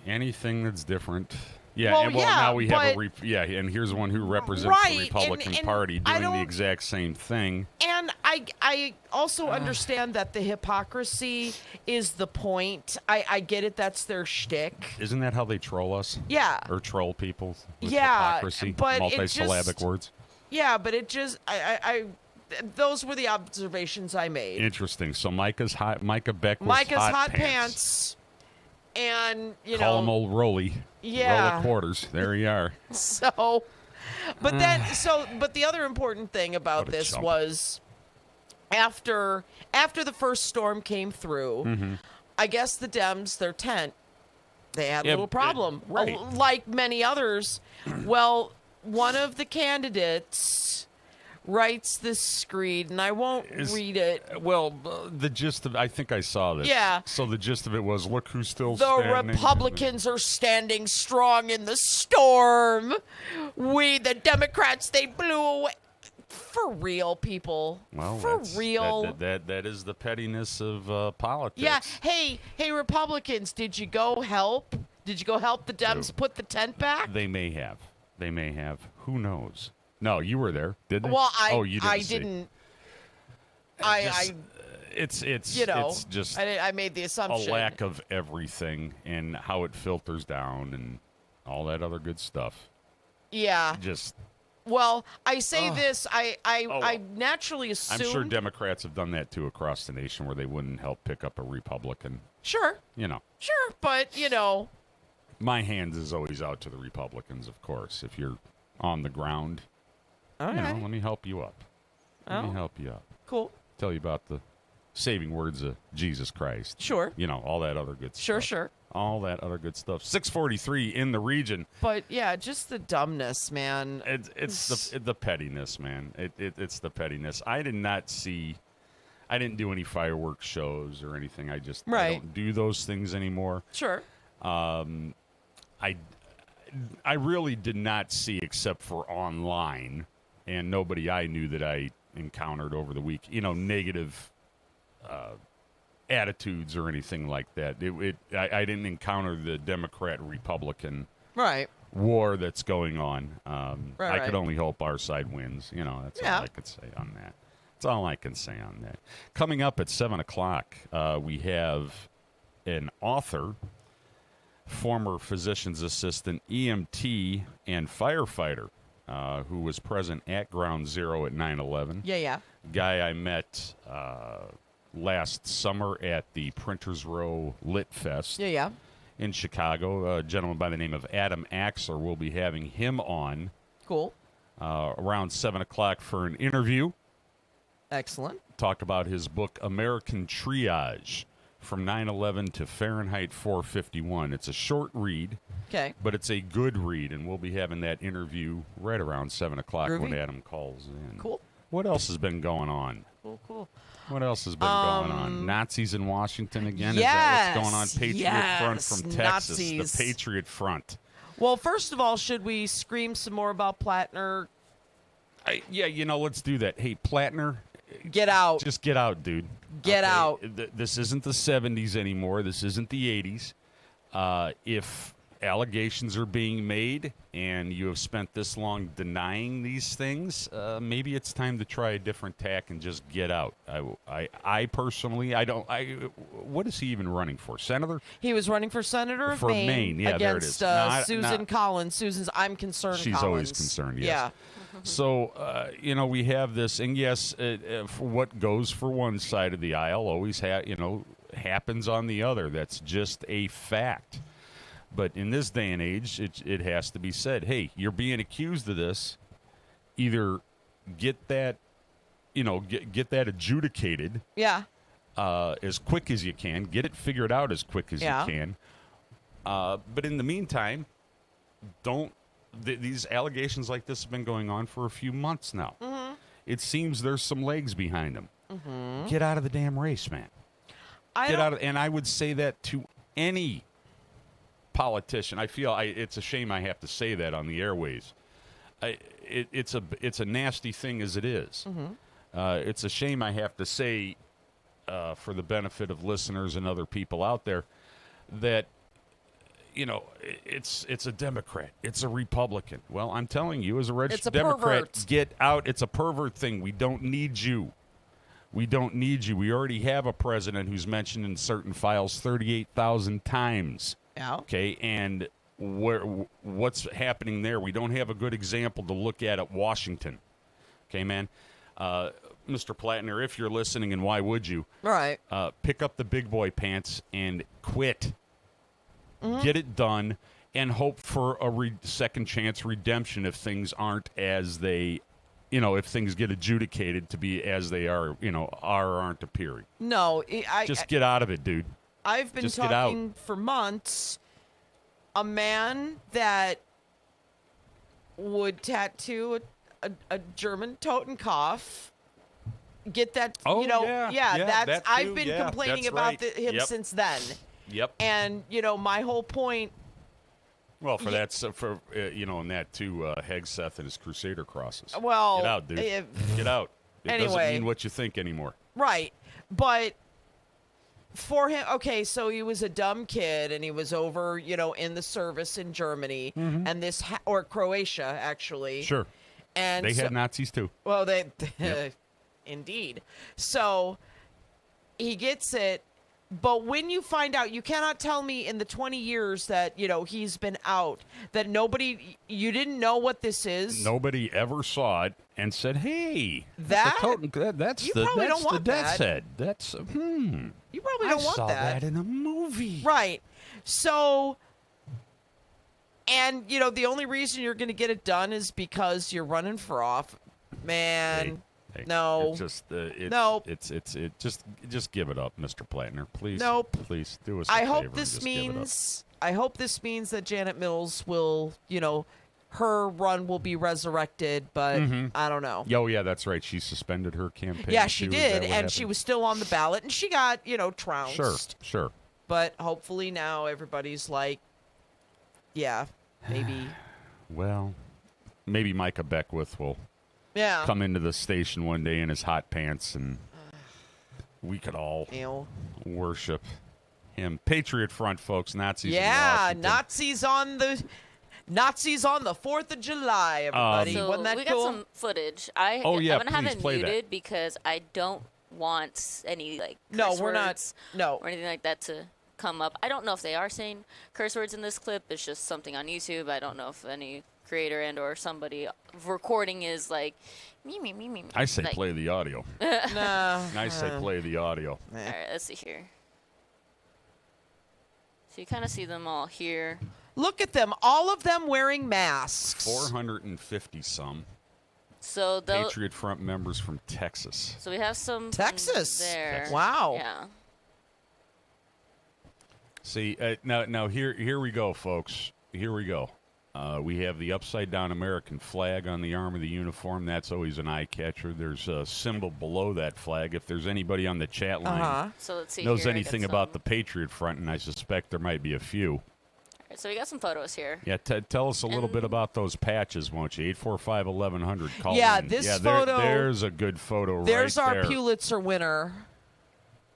Anything that's different. Yeah, now we have and here's one who represents the Republican Party doing the exact same thing. And I also understand that the hypocrisy is the point. I get it. That's their shtick. Isn't that how they troll us? Yeah. Or troll people with yeah, hypocrisy, but multisyllabic words? Yeah, but it just, those were the observations I made. Interesting. So Micah Beck was Micah's hot pants. And, Call him old Rolly. Yeah. Roll quarters. There you are. So, but the other important thing about this was after the first storm came through, I guess the Dems, their tent, they had a little problem. Like many others. Well, one of the candidates writes this screed, and I won't read it. Well, the gist of I think I saw this. Yeah. So the gist of it was, look who's still the standing. The Republicans are standing strong in the storm. The Democrats, they blew away. For real, people. Well, for real. That is the pettiness of politics. Yeah. Hey, Republicans, did you go help? Did you go help the Dems put the tent back? They may have. Who knows? No, you were there, didn't you? Well, you didn't. I didn't. It's just I made the assumption a lack of everything and how it filters down and all that other good stuff. Yeah. Well, I say this. I naturally assume. I'm sure Democrats have done that too across the nation, where they wouldn't help pick up a Republican. Sure. Sure, but my hand is always out to the Republicans, of course. If you're on the ground. Let me help you up. Cool. Tell you about the saving words of Jesus Christ. Sure. All that other good stuff. Sure. All that other good stuff. 643 in the region. But yeah, just the dumbness, man. It's the pettiness, man. It's the pettiness. I didn't do any fireworks shows or anything. I don't do those things anymore. Sure. I really did not see, except for online, and nobody I knew that I encountered over the week, negative attitudes or anything like that. I didn't encounter the Democrat-Republican war that's going on. I could only hope our side wins. That's all I could say on that. That's all I can say on that. Coming up at 7 o'clock, we have an author, former physician's assistant, EMT, and firefighter who was present at Ground Zero at 9/11. Yeah. Guy I met last summer at the Printers Row Lit Fest. Yeah. In Chicago. A gentleman by the name of Adam Axler. We'll be having him on. Cool. Around 7 o'clock for an interview. Excellent. Talk about his book, American Triage, From 9/11 to Fahrenheit 451. It's a short read, but it's a good read, and we'll be having that interview right around 7 o'clock when Adam calls in. Cool. What else has been going on? Cool. What else has been going on? Nazis in Washington again? Yes. Is that what's going on? Patriot Front from Texas. Nazis. The Patriot Front. Well, first of all, should we scream some more about Plattner? Let's do that. Hey, Plattner. Get out. Just get out, dude. Get out. This isn't the 70s anymore. This isn't the 80s. If allegations are being made and you have spent this long denying these things, maybe it's time to try a different tack and just get out. I personally, what is he even running for? Senator? He was running for senator of Maine. Yeah, against there it is. Susan Collins. I'm concerned. She's Collins. Always concerned, yes. Yeah. So, we have this, and yes, for what goes for one side of the aisle always happens on the other. That's just a fact. But in this day and age, it has to be said, hey, you're being accused of this. Either get that, get that adjudicated. Yeah. As quick as you can. Get it figured out as quick as you can. But in the meantime, these allegations like this have been going on for a few months now. Mm-hmm. It seems there's some legs behind them. Mm-hmm. Get out of the damn race, man. And I would say that to any politician. I feel it's a shame I have to say that on the airways. It's a nasty thing as it is. Mm-hmm. It's a shame I have to say, for the benefit of listeners and other people out there, that it's a Democrat, it's a Republican. Well, I'm telling you, as a registered Democrat, pervert. get out. It's a pervert thing. We don't need you. We don't need you. We already have a president who's mentioned in certain files 38,000 times. Yeah. Okay, and what's happening there? We don't have a good example to look at Washington. Okay, man. Mr. Plattner, if you're listening, and why would you? Right. Pick up the big boy pants and quit. Mm-hmm. Get it done, and hope for a second chance redemption if things aren't as they, if things get adjudicated to be as they are, are or aren't appearing. No, just get out of it, dude. I've been talking for months. A man that would tattoo a German Totenkopf. Get that? That's. I've been complaining about him since then. Yep. And my whole point. Well, in that too, Hegseth and his Crusader crosses. Well, get out, dude. Get out. It doesn't mean what you think anymore. Right, but for him, okay, so he was a dumb kid, and he was over, in the service in Germany, and this or Croatia, actually. Sure. And they had Nazis too. Well, indeed. So he gets it. But when you find out, you cannot tell me in the 20 years that, he's been out, that you didn't know what this is. Nobody ever saw it and said, hey, that's the death's head. That's, You probably don't want that. I saw that in a movie. Right. So, and, the only reason you're going to get it done is because you're running for off. Man. Hey, no. Just give it up, Mr. Plattner. Please. Nope. Please do us a I favor hope and this just means I hope this means that Janet Mills will, her run will be resurrected, but I don't know. Oh, yeah, that's right. She suspended her campaign. Yeah, she too. did, and she was still on the ballot, and she got, trounced. Sure. But hopefully now everybody's like, yeah, maybe. Well, maybe Micah Beckwith will come into the station one day in his hot pants, and we could all worship him. Patriot Front, folks. Nazis. Yeah, Nazis on the 4th of July, everybody. So wasn't that we cool? got some footage. I'm gonna have it muted because I don't want any curse words or anything like that to come up. I don't know if they are saying curse words in this clip. It's just something on YouTube. I don't know if any creator and or somebody recording is like me. I say play the audio. No. I say play the audio. All right, let's see here. So you kind of see them all here. Look at them, all of them wearing masks. 450 some. So Patriot Front members from Texas. So we have some Texas there. Texas. Wow. Yeah. See, now here we go, folks. Here we go. We have the upside-down American flag on the arm of the uniform. That's always an eye-catcher. There's a symbol below that flag. If there's anybody on the chat line So let's see knows here, anything about the Patriot Front, and I suspect there might be a few. All right, so we got some photos here. Yeah, tell us a little bit about those patches, won't you? 845-1100. Call in. This photo. There's a good photo there's right there. There's our Pulitzer winner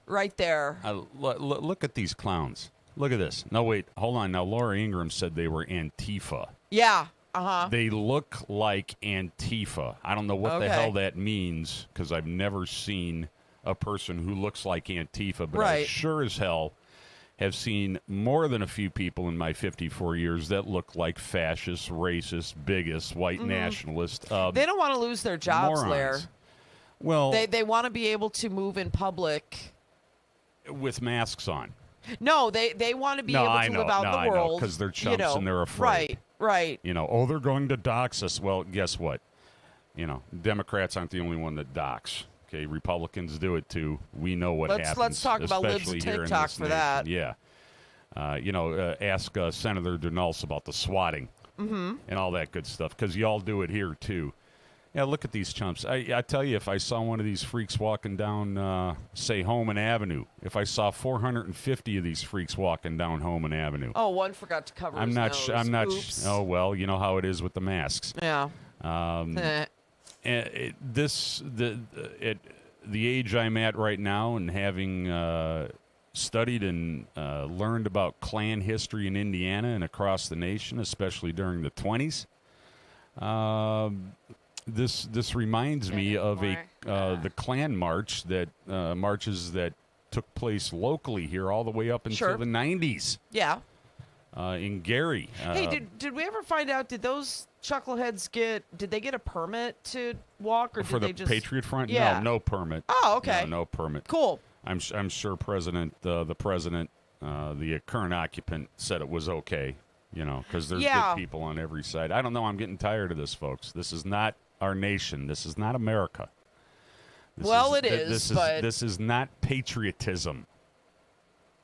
right there. Look at these clowns. Look at this. No, wait. Hold on. Now, Laura Ingraham said they were Antifa. Yeah. They look like Antifa. I don't know what the hell that means because I've never seen a person who looks like Antifa, but I sure as hell have seen more than a few people in my 54 years that look like fascists, racists, bigots, white nationalists. They don't want to lose their jobs, Lair. Well, they want to be able to move in public with masks on. No, they want to be able to live out in the world. Because they're chumps and they're afraid. Right. They're going to dox us. Well, guess what? Democrats aren't the only one that dox. Okay, Republicans do it too. We know what happens. Let's talk about libs and TikTok for that. Yeah. Ask Senator Durnals about the swatting and all that good stuff, because y'all do it here too. Yeah, look at these chumps. I tell you, if I saw one of these freaks walking down, say, Homan Avenue, if I saw 450 of these freaks walking down Homan Avenue. Oh, one forgot to cover his nose. I'm not. Oops. Oh, well, you know how it is with the masks. Yeah. The age I'm at right now, and having studied and learned about Klan history in Indiana and across the nation, especially during the 20s, this reminds me of the Klan march that marches that took place locally here all the way up until the 90s. Yeah. In Gary. Hey, did we ever find out? Did those chuckleheads get a permit to walk, or for did the they just Patriot Front? Yeah. No permit. Oh, okay. No permit. Cool. I'm sure the president, the current occupant, said it was okay. Because there's good people on every side. I don't know. I'm getting tired of this, folks. This is not our nation. This is not America. This is not patriotism.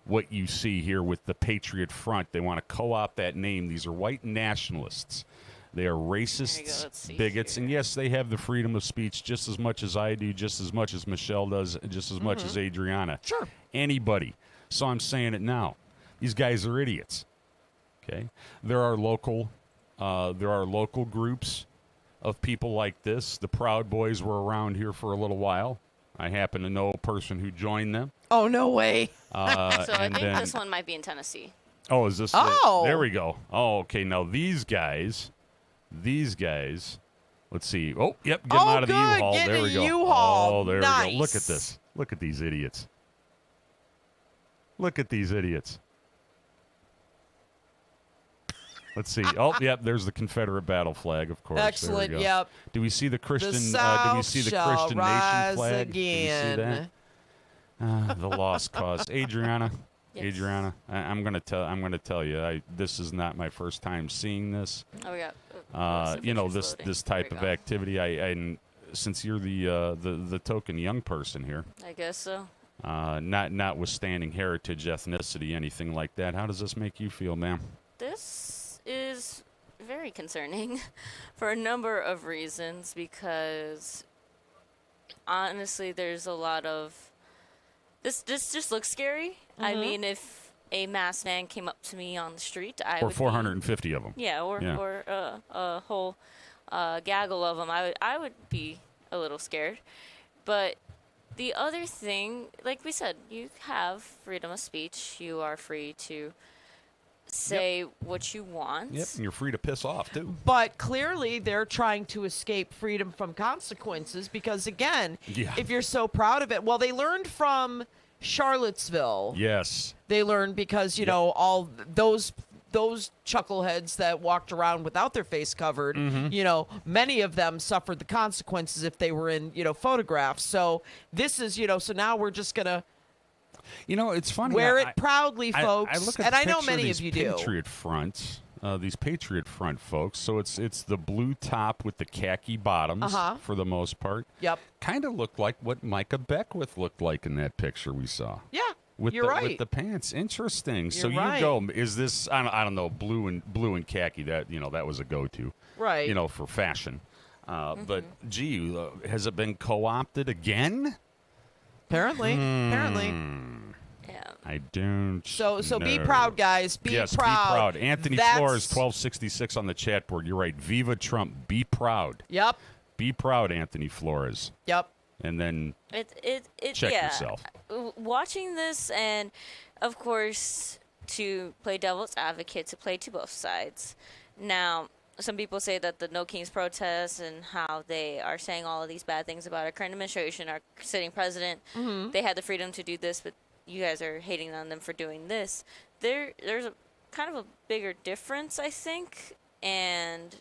What you see here with the Patriot Front. They want to co-opt that name. These are white nationalists. They are racists, bigots, and yes, they have the freedom of speech just as much as I do, just as much as Michelle does, just as much as Adriana. Sure. Anybody. So I'm saying it now. These guys are idiots. Okay? There are local groups of people like this. The Proud Boys were around here for a little while. I happen to know a person who joined them. Oh, no way. So I think this one might be in Tennessee. Oh, is this? Oh. There we go. Oh, okay. Now these guys, let's see. Oh, yep. Get them out of the U-Haul. Get there we go. U-Haul. Oh, there nice. we go. Look at this. Look at these idiots. Look at these idiots. Let's see. Oh, yep. There's the Confederate battle flag, of course. Excellent. There we go. Yep. Do we see the Christian? The South do we see the shall Christian rise nation flag? again. Do we see that? The lost cause. Adriana. Yes. Adriana, I'm gonna tell you. This is not my first time seeing this. Oh, we got. This type of activity. I since you're the token young person here. I guess so. Notwithstanding heritage, ethnicity, anything like that. How does this make you feel, ma'am? This is very concerning for a number of reasons, because honestly, there's a lot of this just looks scary. I mean, if a masked man came up to me on the street, or 450 of them. Yeah, or a whole gaggle of them, I would be a little scared. But the other thing, like we said, you have freedom of speech. You are free to say what you want. Yep, and you're free to piss off, too. But clearly they're trying to escape freedom from consequences because, again, if you're so proud of it, well, they learned from Charlottesville. Yes. They learned because, all those chuckleheads that walked around without their face covered, many of them suffered the consequences if they were in, photographs. So this is, so now we're just going to it's funny. Wear it proudly, folks. I look at and the I know picture many of of you these do. Patriot Fronts, these Patriot Front folks. So it's the blue top with the khaki bottoms for the most part. Yep. Kind of looked like what Micah Beckwith looked like in that picture we saw. Yeah. You're right. With the pants. Interesting. So You're right. you go. Is this? I don't know. Blue and khaki. That that was a go-to. Right. For fashion. But gee, has it been co-opted again? Apparently. Yeah. I don't. So be proud, guys. Be yes, proud. Be proud. Anthony Flores, 1266 on the chat board. You're right. Viva Trump. Be proud. Yep. Be proud, Anthony Flores. Yep. And then check yourself. Watching this, and of course, to play devil's advocate, to play to both sides. Now, some people say that the No Kings protests and how they are saying all of these bad things about our current administration, our sitting president, they had the freedom to do this, but you guys are hating on them for doing this. There's a kind of a bigger difference, I think, and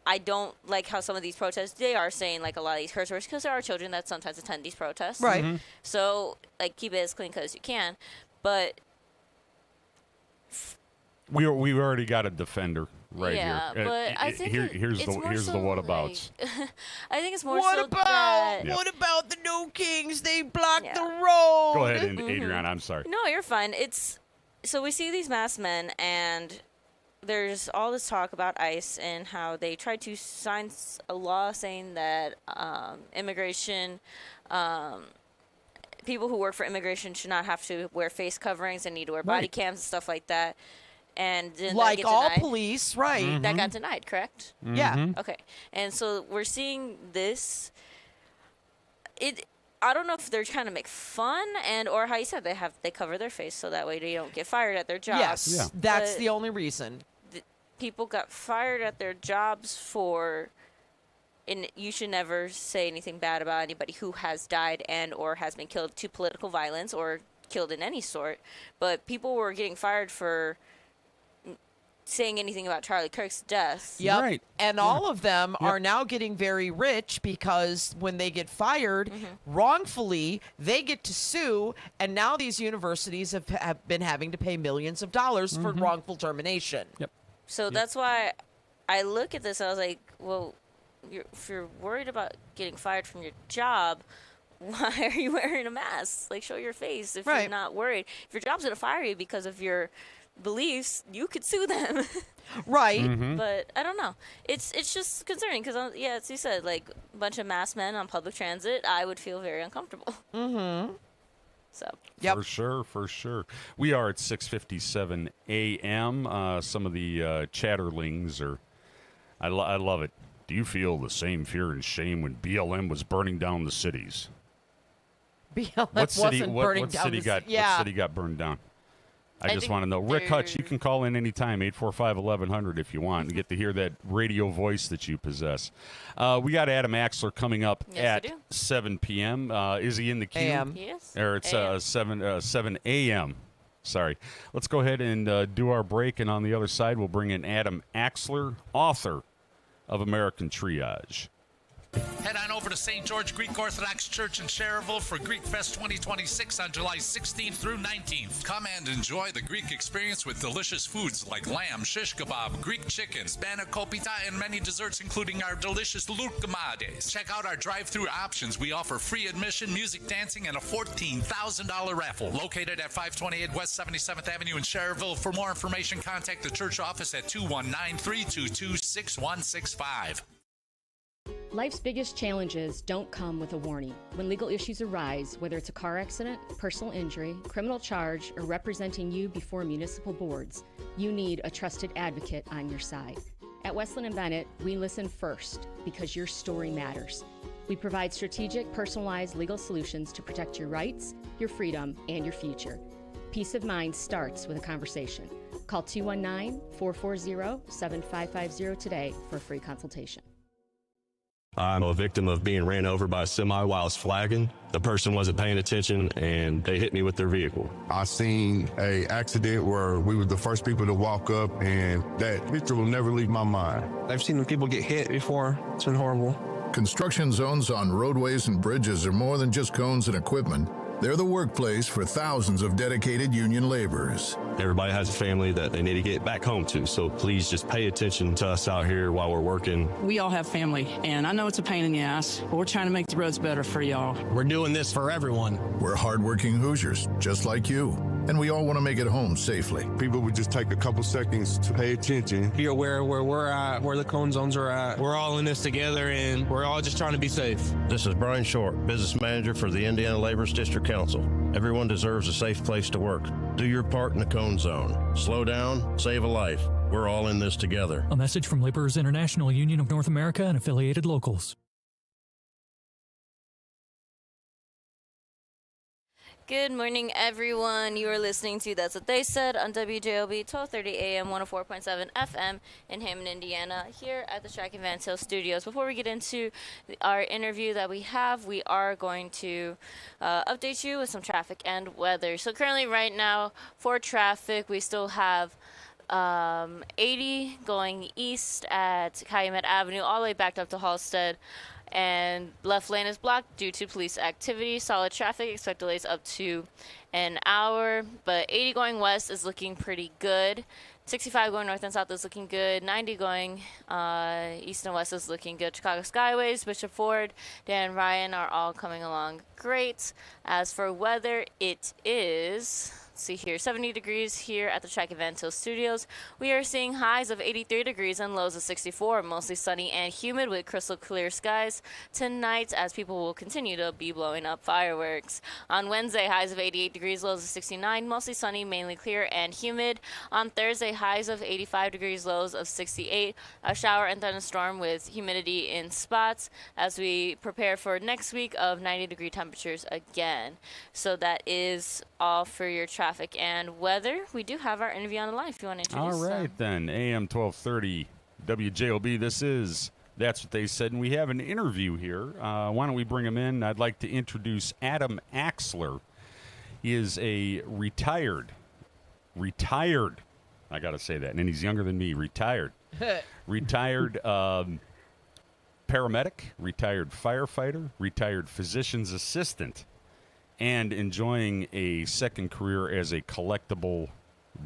I don't like how some of these protests, they are saying like a lot of these curse words because there are children that sometimes attend these protests. Right. So, like, keep it as clean as you can. But we already got a defender right yeah, here. but I think here's the whatabouts. Like, I think it's more What so about that... what about the No Kings? They blocked the road. Go ahead, Adrian. I'm sorry. No, you're fine. So we see these masked men, and there's all this talk about ICE and how they tried to sign a law saying that immigration, people who work for immigration should not have to wear face coverings and need to wear body cams and stuff like that. And then like that all denied. police, right? That got denied, correct? Yeah. Okay. And so we're seeing this. I don't know if they're trying to make fun or how you said they cover their face so that way they don't get fired at their jobs. Yes, that's the only reason. People got fired at their jobs for, and you should never say anything bad about anybody who has died and or has been killed to political violence or killed in any sort. But people were getting fired for saying anything about Charlie Kirk's death. Yep. Right. And all of them are now getting very rich because when they get fired wrongfully, they get to sue. And now these universities have been having to pay millions of dollars for wrongful termination. Yep. So that's why I look at this. I was like, well, if you're worried about getting fired from your job, why are you wearing a mask? Like, show your face if you're not worried. If your job's going to fire you because of your beliefs, you could sue them. Right. But I don't know. It's just concerning because, as you said, like a bunch of masked men on public transit, I would feel very uncomfortable. So. For sure. We are at 6:57 a.m. Some of the chatterlings are. I love it. Do you feel the same fear and shame when BLM was burning down the cities? BLM What city got burned down? I just want to know. Rick Hutch, you can call in anytime, 845-1100 if you want, and get to hear that radio voice that you possess. We got Adam Axler coming up at 7 p.m. Is he in the queue? AM. Yes. Or it's 7 a.m. Sorry. Let's go ahead and do our break, and on the other side, we'll bring in Adam Axler, author of American Triage. Head on over to St. George Greek Orthodox Church in Cherville for Greek Fest 2026 on July 16th through 19th. Come and enjoy the Greek experience with delicious foods like lamb, shish kebab, Greek chicken, spanakopita, and many desserts, including our delicious lurkamades. Check out our drive-through options. We offer free admission, music, dancing, and a $14,000 raffle. Located at 528 West 77th Avenue in Cherville. For more information, contact the church office at 219-322-6165. Life's biggest challenges don't come with a warning. When legal issues arise, whether it's a car accident, personal injury, criminal charge, or representing you before municipal boards, you need a trusted advocate on your side. At Westland & Bennett, we listen first because your story matters. We provide strategic, personalized legal solutions to protect your rights, your freedom, and your future. Peace of mind starts with a conversation. Call 219-440-7550 today for a free consultation. I'm a victim of being ran over by a semi while I was flagging. The person wasn't paying attention and they hit me with their vehicle. I seen a accident where we were the first people to walk up, and that picture will never leave my mind. I've seen people get hit before. It's been horrible. Construction zones on roadways and bridges are more than just cones and equipment. They're the workplace for thousands of dedicated union laborers. Everybody has a family that they need to get back home to, so please just pay attention to us out here while we're working. We all have family, and I know it's a pain in the ass, but we're trying to make the roads better for y'all. We're doing this for everyone. We're hardworking Hoosiers, just like you, and we all want to make it home safely. People would just take a couple seconds to pay attention. Be aware where we're at, where the cone zones are at. We're all in this together, and we're all just trying to be safe. This is Brian Short, business manager for the Indiana Laborers District Council. Everyone deserves a safe place to work. Do your part in the cone zone. Slow down, save a life. We're all in this together. A message from Laborers International Union of North America and affiliated locals. Good morning, everyone. You are listening to That's What They Said on WJOB 1230 AM 104.7 FM in Hammond, Indiana, here at the Shack and Van Til Studios. Before we get into our interview that we have, we are going to update you with some traffic and weather. So currently right now for traffic, we still have 80 going east at Calumet Avenue all the way back up to Halstead. and left lane is blocked due to police activity. Solid traffic, expect delays up to an hour, but 80 going west is looking pretty good. 65 going north and south is looking good. 90 going east and west is looking good. Chicago Skyways, Bishop Ford, Dan, Ryan are all coming along great. As for weather, it is... See here, 70 degrees here at the Track Event Hill Studios. We are seeing highs of 83 degrees and lows of 64, mostly sunny and humid with crystal clear skies tonight as people will continue to be blowing up fireworks. On Wednesday, highs of 88 degrees, lows of 69, mostly sunny, mainly clear and humid. On Thursday, highs of 85 degrees, lows of 68, a shower and thunderstorm with humidity in spots as we prepare for next week of 90-degree temperatures again. So that is all for your traffic and weather. We do have our interview on the line if you want to introduce All right, then. AM 1230 WJOB. This is That's What They Said, and we have an interview here. Why don't we bring him in? I'd like to introduce Adam Axler. He is a retired, I got to say that, and he's younger than me, retired paramedic, retired firefighter, retired physician's assistant, and enjoying a second career as a collectible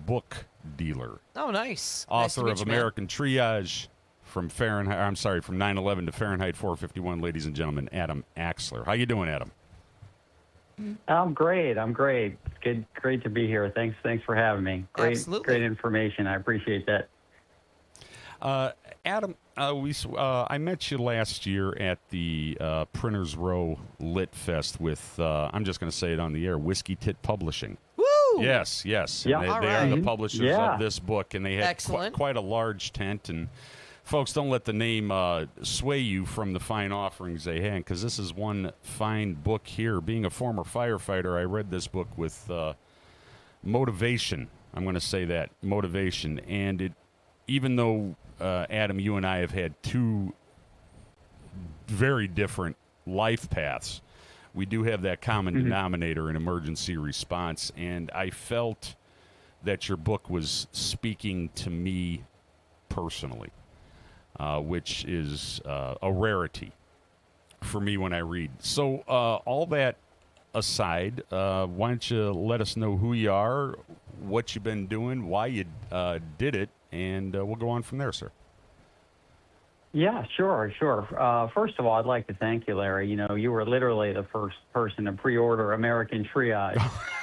book dealer. Oh, nice. Author nice of to meet you, American Triage, from 9/11 to Fahrenheit 451, ladies and gentlemen, Adam Axler. How you doing, Adam? I'm great. It's great to be here. Thanks for having me. Great information. I appreciate that. Adam, I met you last year at the Printers Row Lit Fest with, I'm just going to say it on the air, Whiskey Tit Publishing. Woo! Yes. Yeah. And they are the publishers Yeah. of this book, and they had quite a large tent. And folks, don't let the name sway you from the fine offerings they had, because this is one fine book here. Being a former firefighter, I read this book with motivation. I'm going to say that, motivation. And it, even though, Adam, you and I have had two very different life paths, we do have that common denominator in emergency response, and I felt that your book was speaking to me personally, which is a rarity for me when I read. So all that aside, why don't you let us know who you are, what you've been doing, why you did it, and we'll go on from there, sir. Yeah, sure. First of all, I'd like to thank you, Larry. You know, you were literally the first person to pre-order American Triage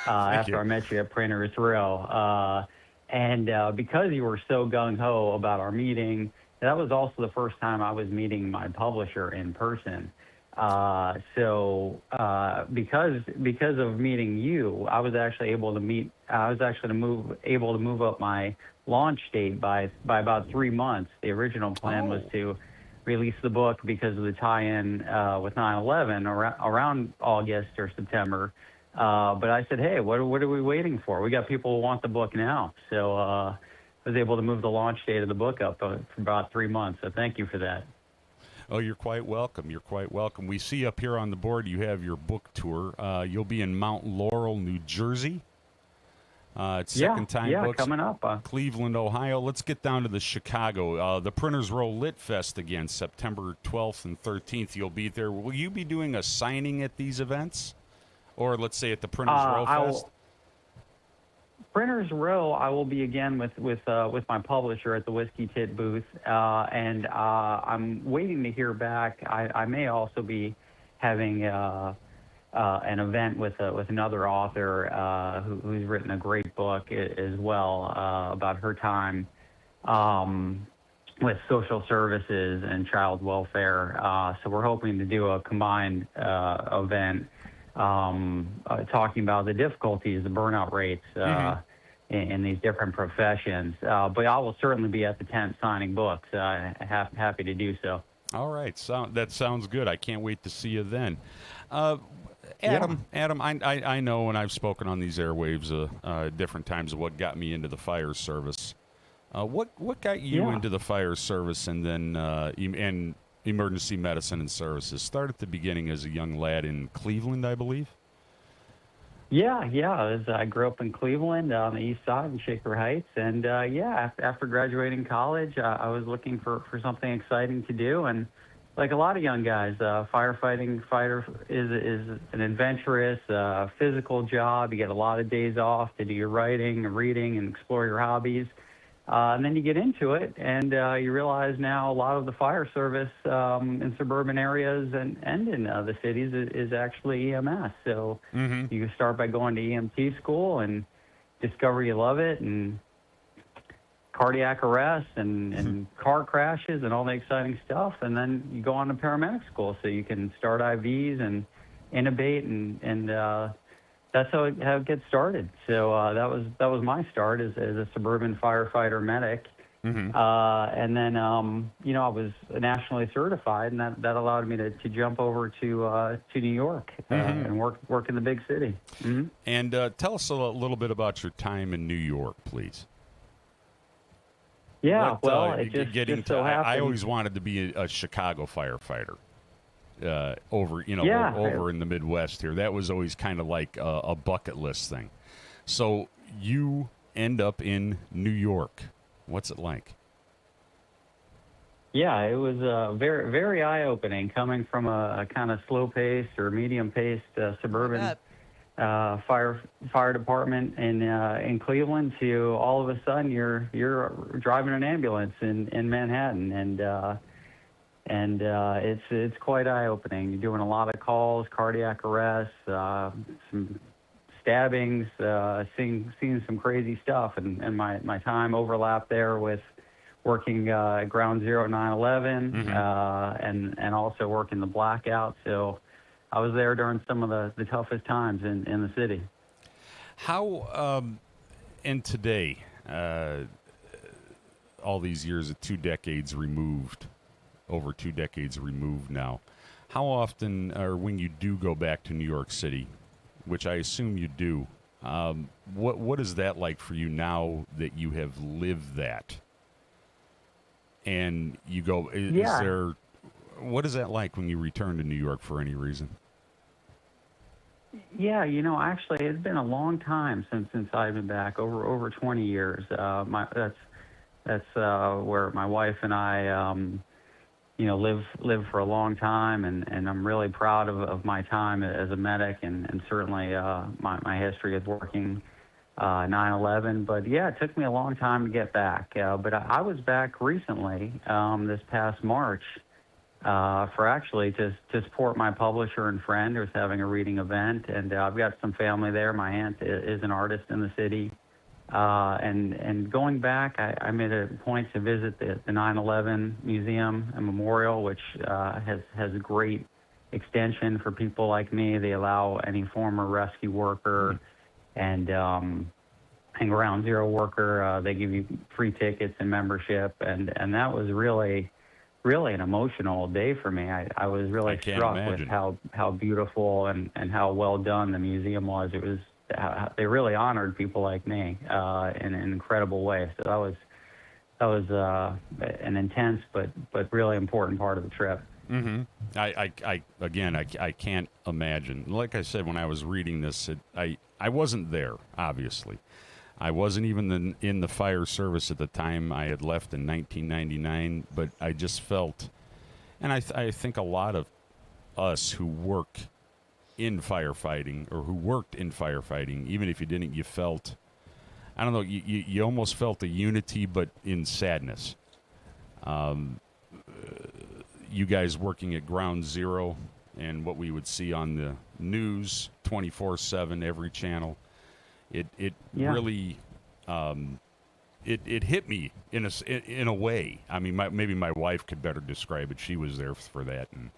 after I met you at Printers Row. And because you were so gung-ho about our meeting, that was also the first time I was meeting my publisher in person. So because of meeting you, I was actually able to move up my launch date by about 3 months. The original plan was to release the book because of the tie-in with 9/11 around August or September. But I said, hey, what are we waiting for? We got people who want the book now. So I was able to move the launch date of the book up for about 3 months. So thank you for that. Oh, you're quite welcome. We see up here on the board you have your book tour. You'll be in Mount Laurel, New Jersey. It's second time books coming up. Cleveland, Ohio. Let's get down to the Chicago. The Printers Row Lit Fest again, September 12th and 13th. You'll be there. Will you be doing a signing at these events? Or let's say at the Printers Row Fest? Printers Row, I will be again with my publisher at the Whiskey Tit booth, and I'm waiting to hear back. I may also be having an event with another author who's written a great book as well about her time with social services and child welfare. So we're hoping to do a combined event talking about the difficulties, the burnout rates in these different professions. But I will certainly be at the tent signing books. Happy to do so. All right. That sounds good. I can't wait to see you then. Adam, I know, and I've spoken on these airwaves different times of what got me into the fire service. What got you into the fire service and then and emergency medicine and services? Start at the beginning as a young lad in Cleveland, I believe. Yeah. I grew up in Cleveland on the east side in Shaker Heights, and after graduating college, I was looking for something exciting to do, and like a lot of young guys, fighter is an adventurous, physical job. You get a lot of days off to do your writing, reading, and explore your hobbies. And then you get into it, and you realize now a lot of the fire service in suburban areas and in the cities is actually EMS. So you start by going to EMT school and discover you love it, and cardiac arrest and car crashes and all the exciting stuff. And then you go on to paramedic school so you can start IVs and intubate, and that's how it gets started. So that was my start as a suburban firefighter medic. And then, I was nationally certified, and that allowed me to jump over to New York and work in the big city. And tell us a little bit about your time in New York, please. Yeah, it just so happened. I always wanted to be a Chicago firefighter. Over in the Midwest here. That was always kind of like a bucket list thing. So you end up in New York. What's it like? Yeah, it was very, very eye-opening coming from a kind of slow-paced or medium-paced suburban fire department in Cleveland to all of a sudden you're driving an ambulance in Manhattan, and it's quite eye-opening. You're doing a lot of calls, cardiac arrests, some stabbings, seeing some crazy stuff, and my time overlapped there with working Ground Zero 9/11 and also working the blackout. So I was there during some of the toughest times in the city. How and today, all these years, of 2 decades removed. Over 2 decades removed now. How often, or when you do go back to New York City, which I assume you do, what is that like for you now that you have lived that? And you go, what is that like when you return to New York for any reason? Yeah, actually, it's been a long time since I've been back, over 20 years. That's where my wife and I live for a long time, and I'm really proud of my time as a medic, and certainly my history of working 9/11. But yeah, it took me a long time to get back. But I was back recently, this past March, for actually to support my publisher and friend who's having a reading event, and I've got some family there. My aunt is an artist in the city. And going back, I made a point to visit the 9/11 Museum and Memorial, which has a great extension for people like me. They allow any former rescue worker and Ground Zero worker. They give you free tickets and membership, and that was really an emotional day for me. I was really struck with how beautiful and how well done the museum was. It was. They really honored people like me in an incredible way. So that was an intense but really important part of the trip. I can't imagine. Like I said, when I was reading this, I wasn't there. Obviously, I wasn't even in the fire service at the time. I had left in 1999, but I just felt, and I think a lot of us who work in firefighting, or who worked in firefighting, even if you didn't, you felt, I don't know, you almost felt a unity, but in sadness. You guys working at Ground Zero, and what we would see on the news 24/7, every channel, it really, it hit me in a way. I mean, maybe my wife could better describe it. She was there for that, and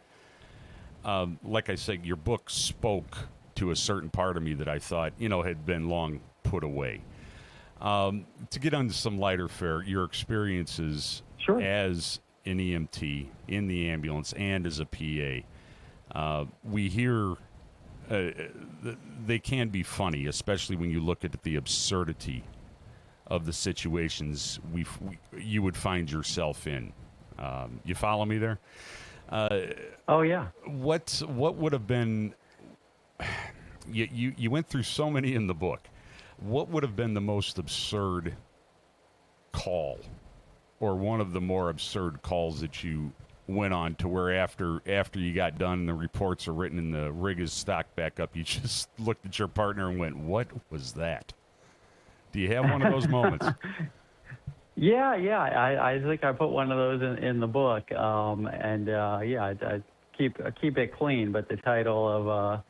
like I said, your book spoke to a certain part of me that I thought, had been long put away. To get on to some lighter fare, your experiences as an EMT in the ambulance and as a PA, we hear they can be funny, especially when you look at the absurdity of the situations you would find yourself in. You follow me there? Oh yeah. What would have been? You went through so many in the book. What would have been the most absurd call, or one of the more absurd calls that you went on to where after you got done and the reports are written and the rig is stocked back up, you just looked at your partner and went, "What was that?" Do you have one of those moments? Yeah. I think I put one of those in the book, I keep it clean. But the title of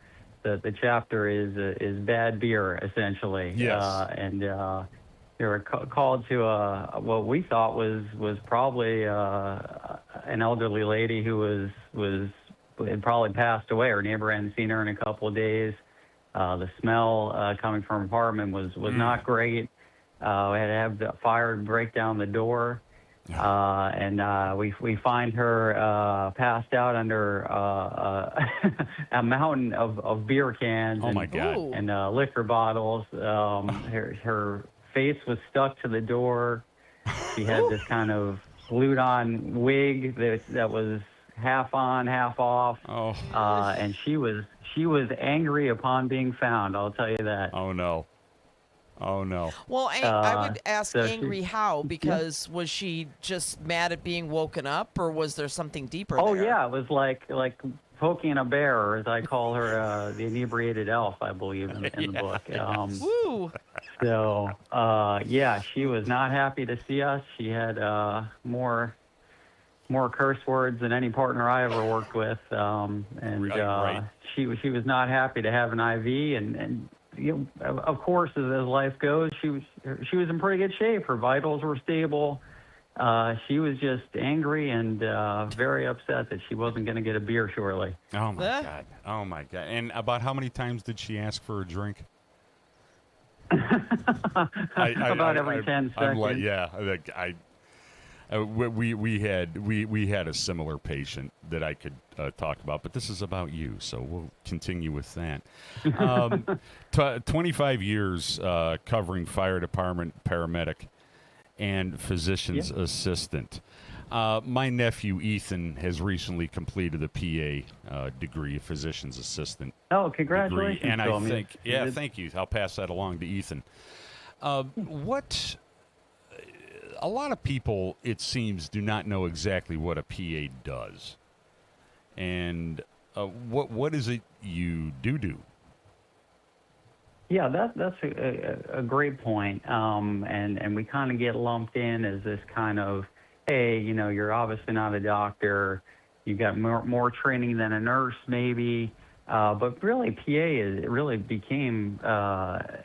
the chapter is "Bad Beer," essentially. Yes. They were called to what we thought was probably an elderly lady who had probably passed away. Her neighbor hadn't seen her in a couple of days. The smell coming from her apartment was not great. We had to have the fire break down the door, and we find her passed out under a mountain of beer cans and liquor bottles. Her face was stuck to the door. She had this kind of glued-on wig that was half on, half off. And she was angry upon being found. I'll tell you that. Oh no. Well, I would ask angry how, because was she just mad at being woken up, or was there something deeper there? Yeah, it was like poking a bear, or as I call her, the inebriated elf, I believe, in the book. Woo! So, she was not happy to see us. She had more curse words than any partner I ever worked with, she was not happy to have an IV, and of course, as life goes, she was in pretty good shape. Her vitals were stable. She was just angry and very upset that she wasn't going to get a beer shortly. Oh my god! And about how many times did she ask for a drink? About every 10 seconds. We had a similar patient that I could talk about, but this is about you, so we'll continue with that. 25 years covering fire department, paramedic, and physician's assistant. My nephew Ethan has recently completed a PA degree, a physician's assistant. Oh, congratulations! Degree. And I think, thank you. I'll pass that along to Ethan. A lot of people, it seems, do not know exactly what a PA does. And what is it you do? Yeah, that's a great point. And we kind of get lumped in as this kind of, hey, you're obviously not a doctor. You got more training than a nurse, maybe. But really, PA really became a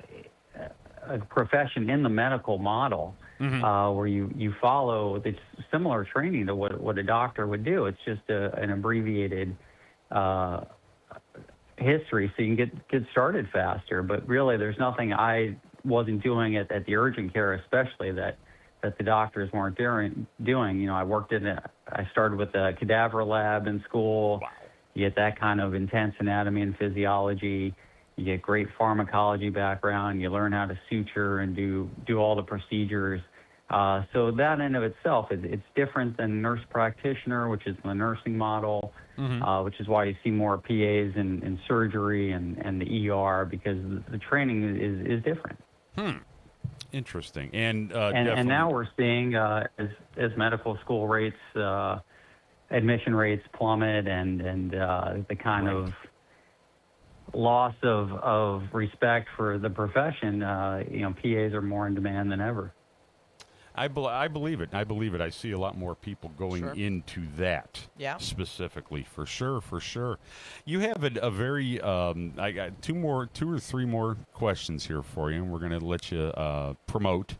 profession in the medical model. Where you follow it's similar training to what a doctor would do. It's just an abbreviated history, so you can get started faster. But really, there's nothing I wasn't doing at the urgent care, especially that the doctors weren't doing. I started with a cadaver lab in school. Wow. You get that kind of intense anatomy and physiology. You get great pharmacology background. You learn how to suture and do all the procedures. So that in of itself, it's different than nurse practitioner, which is the nursing model, which is why you see more PAs in surgery and the ER, because the training is different. Interesting. And now we're seeing as medical school rates, admission rates plummet, and the kind of loss of respect for the profession, PAs are more in demand than ever. I believe it. I see a lot more people going into that specifically, for sure. You have a very, I got two or three more questions here for you, and we're going to let you promote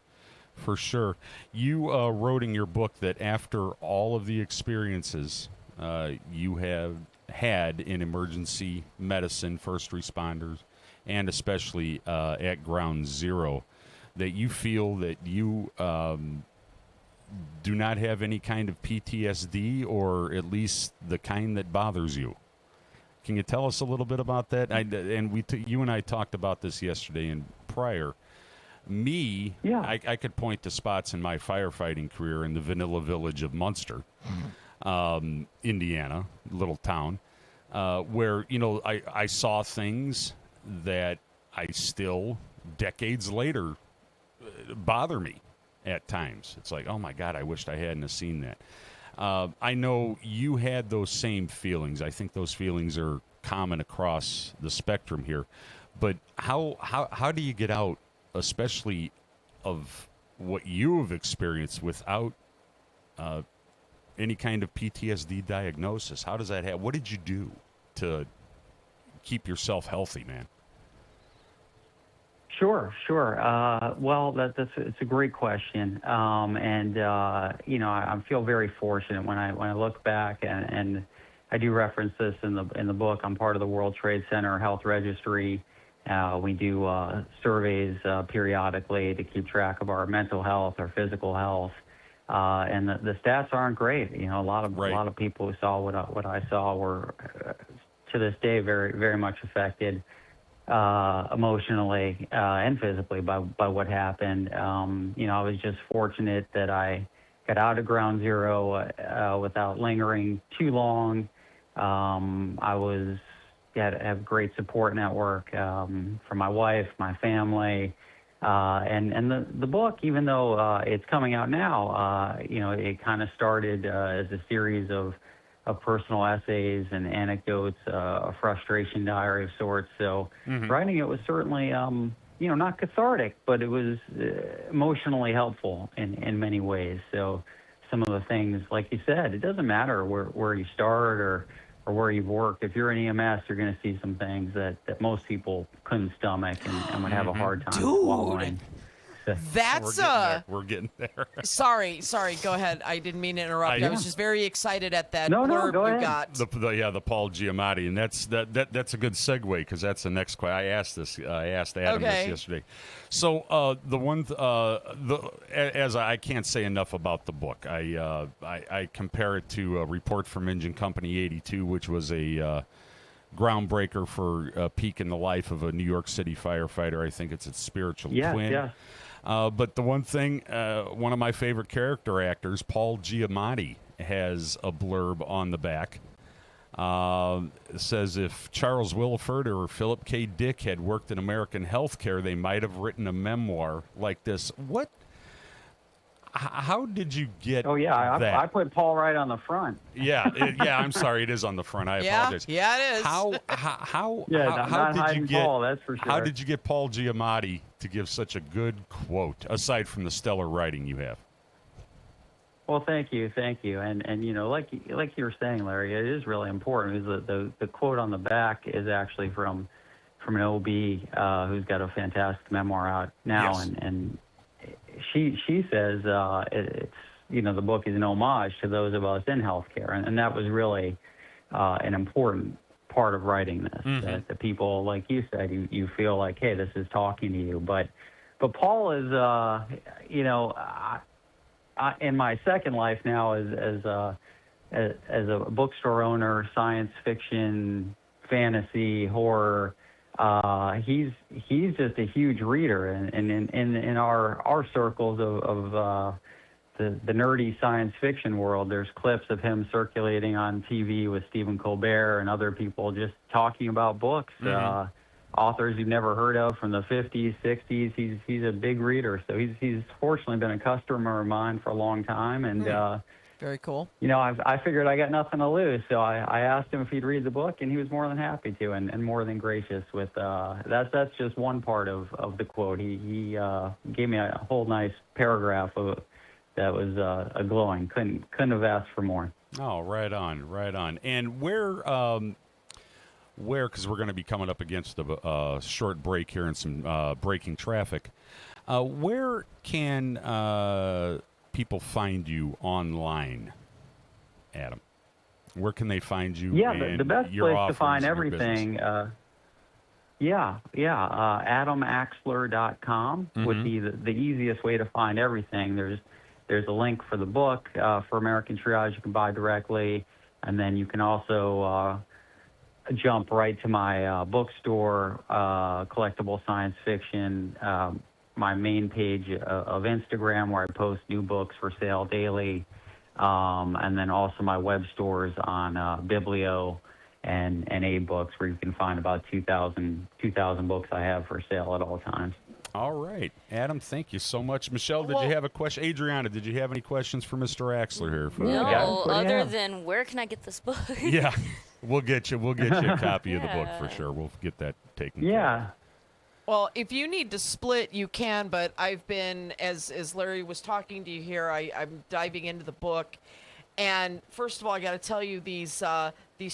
for sure. You wrote in your book that after all of the experiences you have had in emergency medicine, first responders, and especially at Ground Zero, that you feel that you do not have any kind of PTSD, or at least the kind that bothers you. Can you tell us a little bit about that? You and I talked about this yesterday and prior. I could point to spots in my firefighting career in the vanilla village of Munster, Indiana, little town, where I saw things that I still, decades later, bother me at times. It's like, oh my God, I wished I hadn't have seen that. I know you had those same feelings. I think those feelings are common across the spectrum here. But how do you get out, especially of what you have experienced, without any kind of PTSD diagnosis? How does that happen? What did you do to keep yourself healthy, man? Sure. Well, it's a great question, and I feel very fortunate when I look back, and I do reference this in the book. I'm part of the World Trade Center Health Registry. We do surveys periodically to keep track of our mental health, our physical health, and the stats aren't great. A lot of people who saw what I saw were to this day very, very much affected emotionally and physically by what happened. I was just fortunate that I got out of Ground Zero without lingering too long. I had a great support network from my wife, my family, and the book, even though it's coming out now, it kind of started as a series of personal essays and anecdotes, a frustration diary of sorts. So writing it was certainly, not cathartic, but it was emotionally helpful in many ways. So some of the things, like you said, it doesn't matter where you start or where you've worked. If you're in EMS, you're going to see some things that most people couldn't stomach and would have a hard time swallowing. That's we're getting there. Sorry. Go ahead. I didn't mean to interrupt. I was just very excited at that blurb you ahead. got. The Paul Giamatti, and that's a good segue because that's the next question. I asked Adam this yesterday. So the one as I can't say enough about the book. I compare it to a report from Engine Company 82, which was a groundbreaker for a peak in the life of a New York City firefighter. I think it's its spiritual twin. Yeah. But the one thing, one of my favorite character actors, Paul Giamatti, has a blurb on the back. It says, if Charles Willeford or Philip K. Dick had worked in American healthcare, they might have written a memoir like this. How did you get that? I put Paul right on the front. Yeah, I'm sorry, it is on the front. I apologize. Yeah, it is. How did you get Paul, that's for sure. How did you get Paul Giamatti to give such a good quote, aside from the stellar writing you have? Well, thank you, and like you were saying, Larry, it is really important. Because the quote on the back is actually from an OB who's got a fantastic memoir out now, yes. and she says it's the book is an homage to those of us in healthcare, and that was really an important part of writing this. That the people, like you said, you feel like, hey, this is talking to you. But Paul is, in my second life now as a bookstore owner, science fiction, fantasy, horror. He's just a huge reader, and in our circles of the nerdy science fiction world, there's clips of him circulating on TV with Stephen Colbert and other people just talking about books, authors you've never heard of from the 50s, 60s. He's a big reader, so he's fortunately been a customer of mine for a long time, and very cool. I figured I got nothing to lose, so I asked him if he'd read the book, and he was more than happy to, and more than gracious with that's just one part of the quote. He gave me a whole nice paragraph that was a glowing. Couldn't have asked for more. Oh, right on. And where, because we're going to be coming up against a short break here and some braking traffic, where can people find you online, Adam? Where can they find you? Yeah, the best place to find everything. AdamAxler.com would be the easiest way to find everything. There's a link for the book for American Triage you can buy directly, and then you can also jump right to my bookstore, Collectible Science Fiction, my main page of Instagram where I post new books for sale daily, and then also my web stores on Biblio and A-Books, where you can find about 2,000 books I have for sale at all times. All right. Adam, thank you so much. Michelle, did Well- you have a question? Adriana, did you have any questions for Mr. Axler here? No, other than where can I get this book? Yeah. We'll get you a copy of the book for sure. We'll get that taken care of. Yeah. Well, if you need to split, you can, but I've been, as Larry was talking to you here, I'm diving into the book. And first of all, I got to tell you, these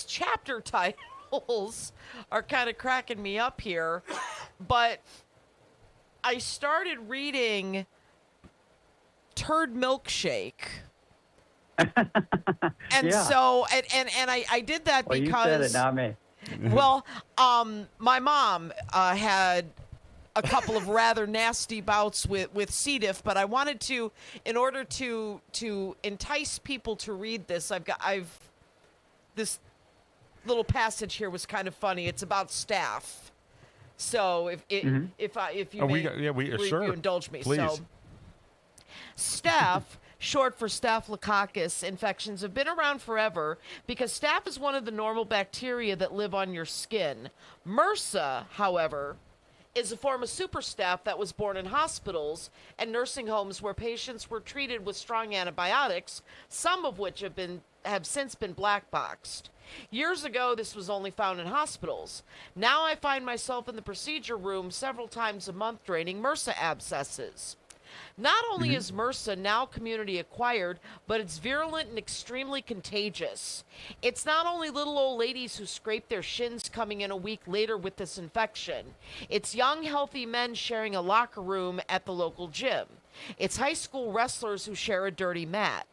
chapter titles are kind of cracking me up here. But I started reading Turd Milkshake. And Yeah. so, and I did that Well, because... you said it, not me. Well, my mom had a couple of rather nasty bouts with C. diff, but I wanted to, in order to entice people to read this, this little passage here was kind of funny. It's about staph. So if you sure. indulge me, Please. so staph. Short for Staphylococcus infections, have been around forever because staph is one of the normal bacteria that live on your skin. MRSA, however, is a form of superstaph that was born in hospitals and nursing homes where patients were treated with strong antibiotics, some of which have since been black boxed. Years ago, this was only found in hospitals. Now I find myself in the procedure room several times a month draining MRSA abscesses. Not only is MRSA now community acquired, but it's virulent and extremely contagious. It's not only little old ladies who scrape their shins coming in a week later with this infection. It's young, healthy men sharing a locker room at the local gym. It's high school wrestlers who share a dirty mat.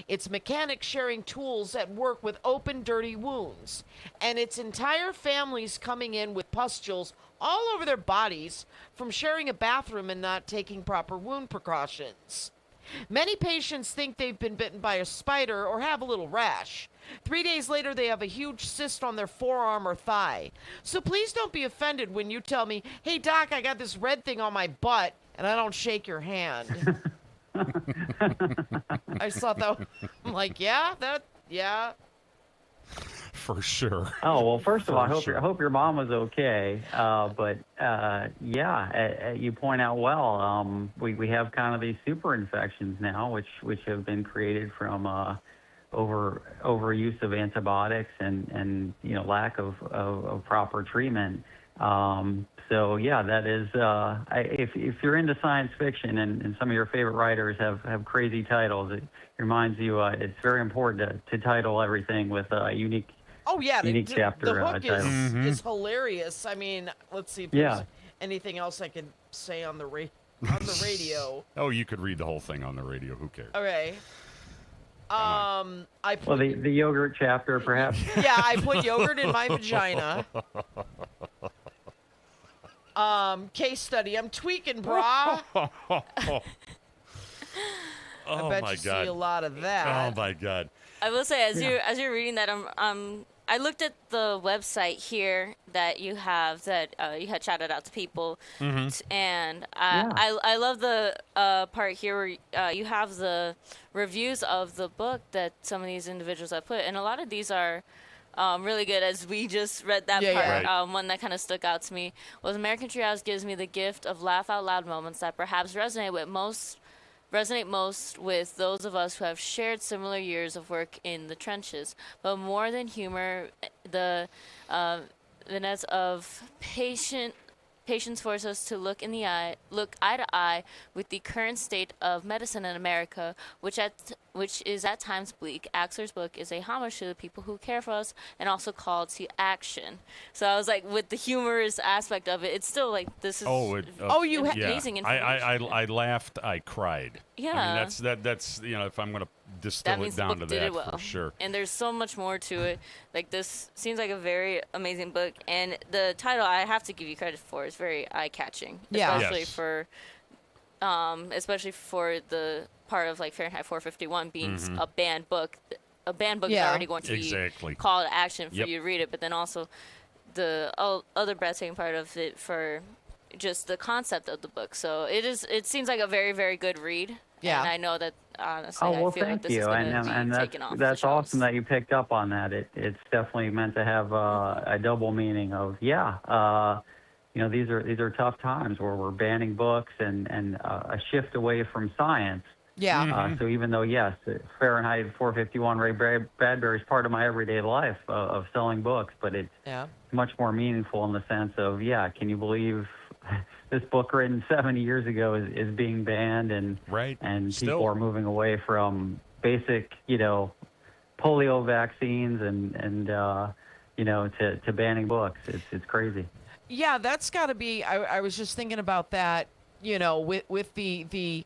It's mechanics sharing tools at work with open, dirty wounds. And it's entire families coming in with pustules all over their bodies from sharing a bathroom and not taking proper wound precautions. Many patients think they've been bitten by a spider or have a little rash. 3 days later, they have a huge cyst on their forearm or thigh. So please don't be offended when you tell me, "Hey, doc, I got this red thing on my butt," and I don't shake your hand. I just thought that, I'm like, yeah. For sure. Oh, well, first of all, For I hope your mom was okay. You point out well, we have kind of these super infections now, which have been created from overuse of antibiotics and lack of proper treatment. So yeah, that is if you're into science fiction and some of your favorite writers have crazy titles, it reminds you it's very important to title everything with a unique. Oh yeah, unique chapter the hook title. is hilarious. I mean, let's see if there's anything else I could say on the radio. Oh, you could read the whole thing on the radio. Who cares? Okay. I put, Well, the yogurt chapter, perhaps. yeah, I put yogurt in my vagina. Case study. I'm tweaking, brah. I bet my you God. see a lot of that. Oh my God. I will say, as you're reading that, I looked at the website here that you have that you had shouted out to people, and I love the part here where you have the reviews of the book that some of these individuals have put, and a lot of these are really good. As we just read that part, Right. one that kind of stuck out to me was American Treehouse gives me the gift of laugh out loud moments that perhaps resonate most with those of us who have shared similar years of work in the trenches. But more than humor, the vignettes of patience force us to look eye to eye with the current state of medicine in America, which is at times bleak. Axler's book is a homage to the people who care for us and also call to action. So I was like, with the humorous aspect of it, it's still like this is amazing information. I laughed. I cried. Yeah. I mean, that's if I'm going to distill That it means the down book to did that it well. for sure. And there's so much more to it. Like, this seems like a very amazing book. And the title, I have to give you credit for, is very eye-catching. Yeah. Especially Yes. especially for the part of, like, Fahrenheit 451 being Mhm. a banned book. A banned book is Yeah. already going to Exactly. be call to action for Yep. you to read it. But then also the other breathtaking part of it for just the concept of the book. So it seems like a very, very good read. Yeah. And I know that, honestly, Oh, well, I feel like thank this you. is going And to be that's taken off. that's awesome that you picked up on that. It's definitely meant to have a double meaning of, these are tough times where we're banning books and a shift away from science. Yeah. So even though, yes, Fahrenheit 451 Ray Bradbury is part of my everyday life of selling books, but it's much more meaningful in the sense of, can you believe this book written 70 years ago is being banned, and people are moving away from basic, polio vaccines and to banning books. It's crazy. Yeah, that's got to be. I was just thinking about that. With the.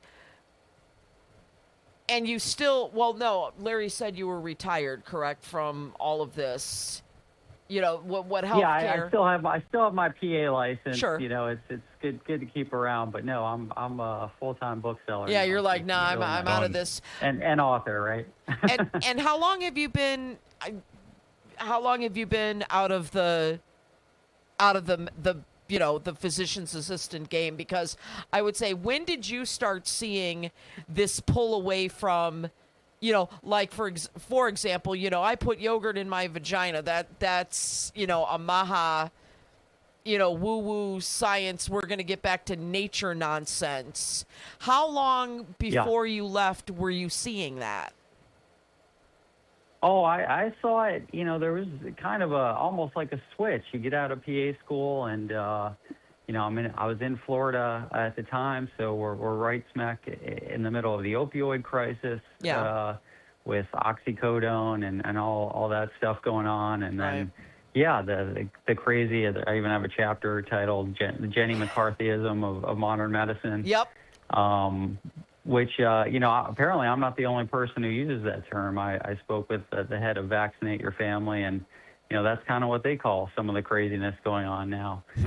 And you still, no, Larry said you were retired, correct, from all of this. What healthcare? Yeah, I still have my PA license. Sure. It's good to keep around, but no, I'm a full-time bookseller. Yeah, you're like, no, I'm out of this. And author, right? and how long have you been? How long have you been out of the the physician's assistant game? Because I would say, when did you start seeing this pull away from, like for example, I put yogurt in my vagina. That's a maha, woo-woo science. We're going to get back to nature nonsense. How long before you left were you seeing that? Oh, I saw it. There was kind of almost like a switch. You get out of PA school, and I was in Florida at the time, so we're right smack in the middle of the opioid crisis. With oxycodone and all that stuff going on, and then the crazy. I even have a chapter titled "The Jenny McCarthyism of Modern Medicine." Yep. Which, apparently I'm not the only person who uses that term. I spoke with the head of Vaccinate Your Family, and, that's kind of what they call some of the craziness going on now. It's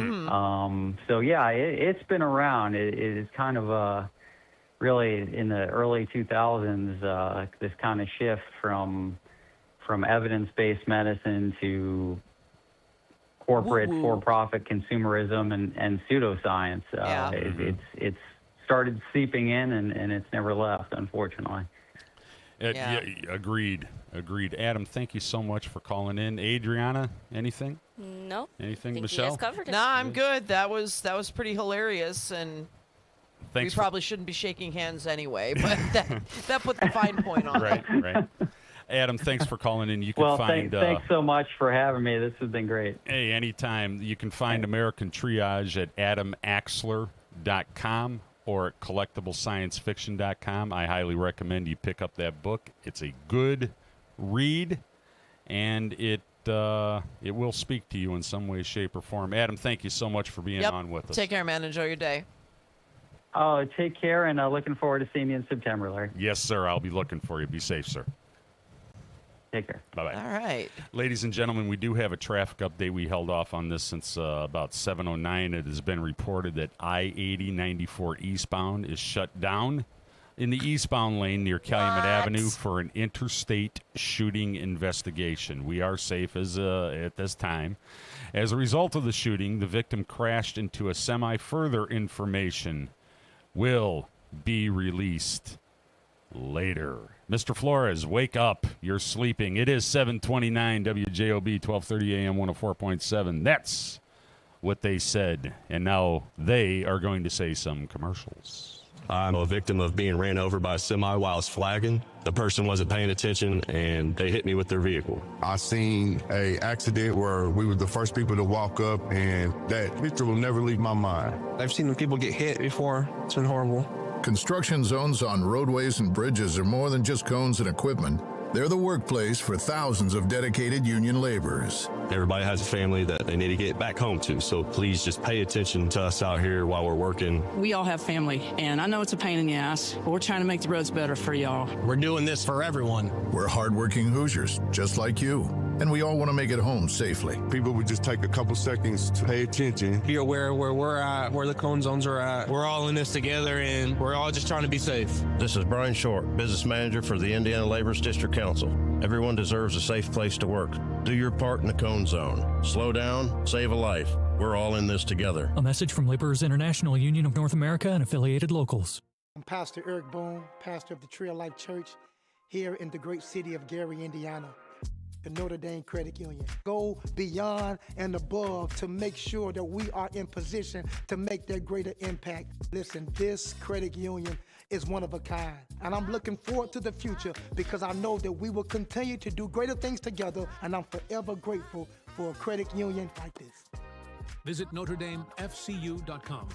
been around. It is kind of really in the early 2000s, this kind of shift from evidence-based medicine to corporate for-profit consumerism and pseudoscience. It's started seeping in, and it's never left, unfortunately. Agreed. Adam, thank you so much for calling in. Adriana, anything? No. Anything, think Michelle? You guys covered it. No, I'm good. That was pretty hilarious, and Thanks we probably shouldn't be shaking hands anyway, but that put the fine point on it. Right. Adam, thanks for calling in. You can find. Thanks so much for having me. This has been great. Hey, anytime. You can find American Triage at adamaxler.com. or at collectiblesciencefiction.com. I highly recommend you pick up that book. It's a good read, and it will speak to you in some way, shape, or form. Adam, thank you so much for being on with us. Take care, man. Enjoy your day. Oh, take care, and looking forward to seeing you in September, Larry. Yes, sir. I'll be looking for you. Be safe, sir. Take care. Bye-bye. All right. Ladies and gentlemen, we do have a traffic update. We held off on this since about 7:09. It has been reported that I-80-94 eastbound is shut down in the eastbound lane near Calumet Avenue for an interstate shooting investigation. We are safe at this time. As a result of the shooting, the victim crashed into a semi. Further information will be released later. Mr. Flores, wake up. You're sleeping. It is 7:29 WJOB, 1230 AM, 104.7. That's what they said. And now they are going to say some commercials. I'm a victim of being ran over by a semi while I was flagging. The person wasn't paying attention, and they hit me with their vehicle. I seen a accident where we were the first people to walk up, and that picture will never leave my mind. I've seen people get hit before. It's been horrible. Construction zones on roadways and bridges are more than just cones and equipment. They're the workplace for thousands of dedicated union laborers. Everybody has a family that they need to get back home to, so please just pay attention to us out here while we're working. We all have family, and I know it's a pain in the ass, but we're trying to make the roads better for y'all. We're doing this for everyone. We're hardworking Hoosiers, just like you, and we all want to make it home safely. People would just take a couple seconds to pay attention. Be aware where we're at, where the cone zones are at. We're all in this together, and we're all just trying to be safe. This is Brian Short, business manager for the Indiana Laborers District Council. Everyone deserves a safe place to work. Do your part in the cone zone. Slow down, save a life. We're all in this together. A message from Laborers International Union of North America and affiliated locals. I'm Pastor Eric Boone, pastor of the Tree of Life Church here in the great city of Gary, Indiana. the Notre Dame Credit Union. Go beyond and above to make sure that we are in position to make that greater impact. Listen, this credit union is one of a kind, and I'm looking forward to the future because I know that we will continue to do greater things together, and I'm forever grateful for a credit union like this. Visit NotreDameFCU.com.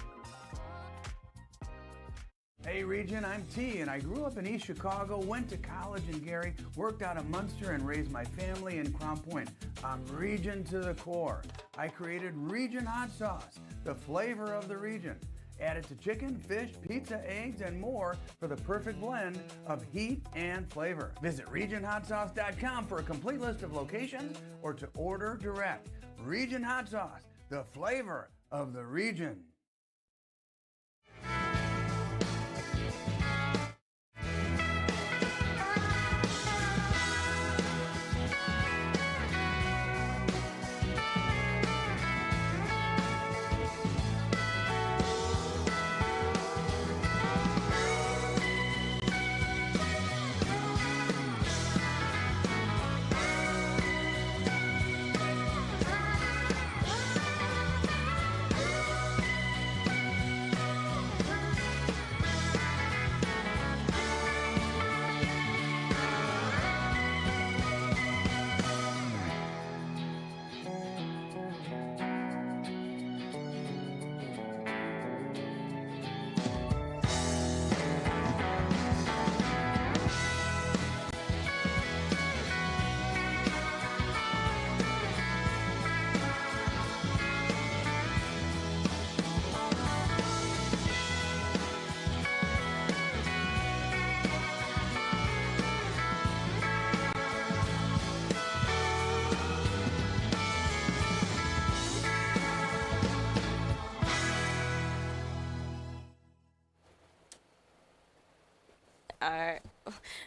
Hey Region, I'm T, and I grew up in East Chicago, went to college in Gary, worked out of Munster, and raised my family in Crown Point. I'm Region to the core. I created Region Hot Sauce, the flavor of the region. Add it to chicken, fish, pizza, eggs, and more for the perfect blend of heat and flavor. Visit RegionHotSauce.com for a complete list of locations or to order direct. Region Hot Sauce, the flavor of the region.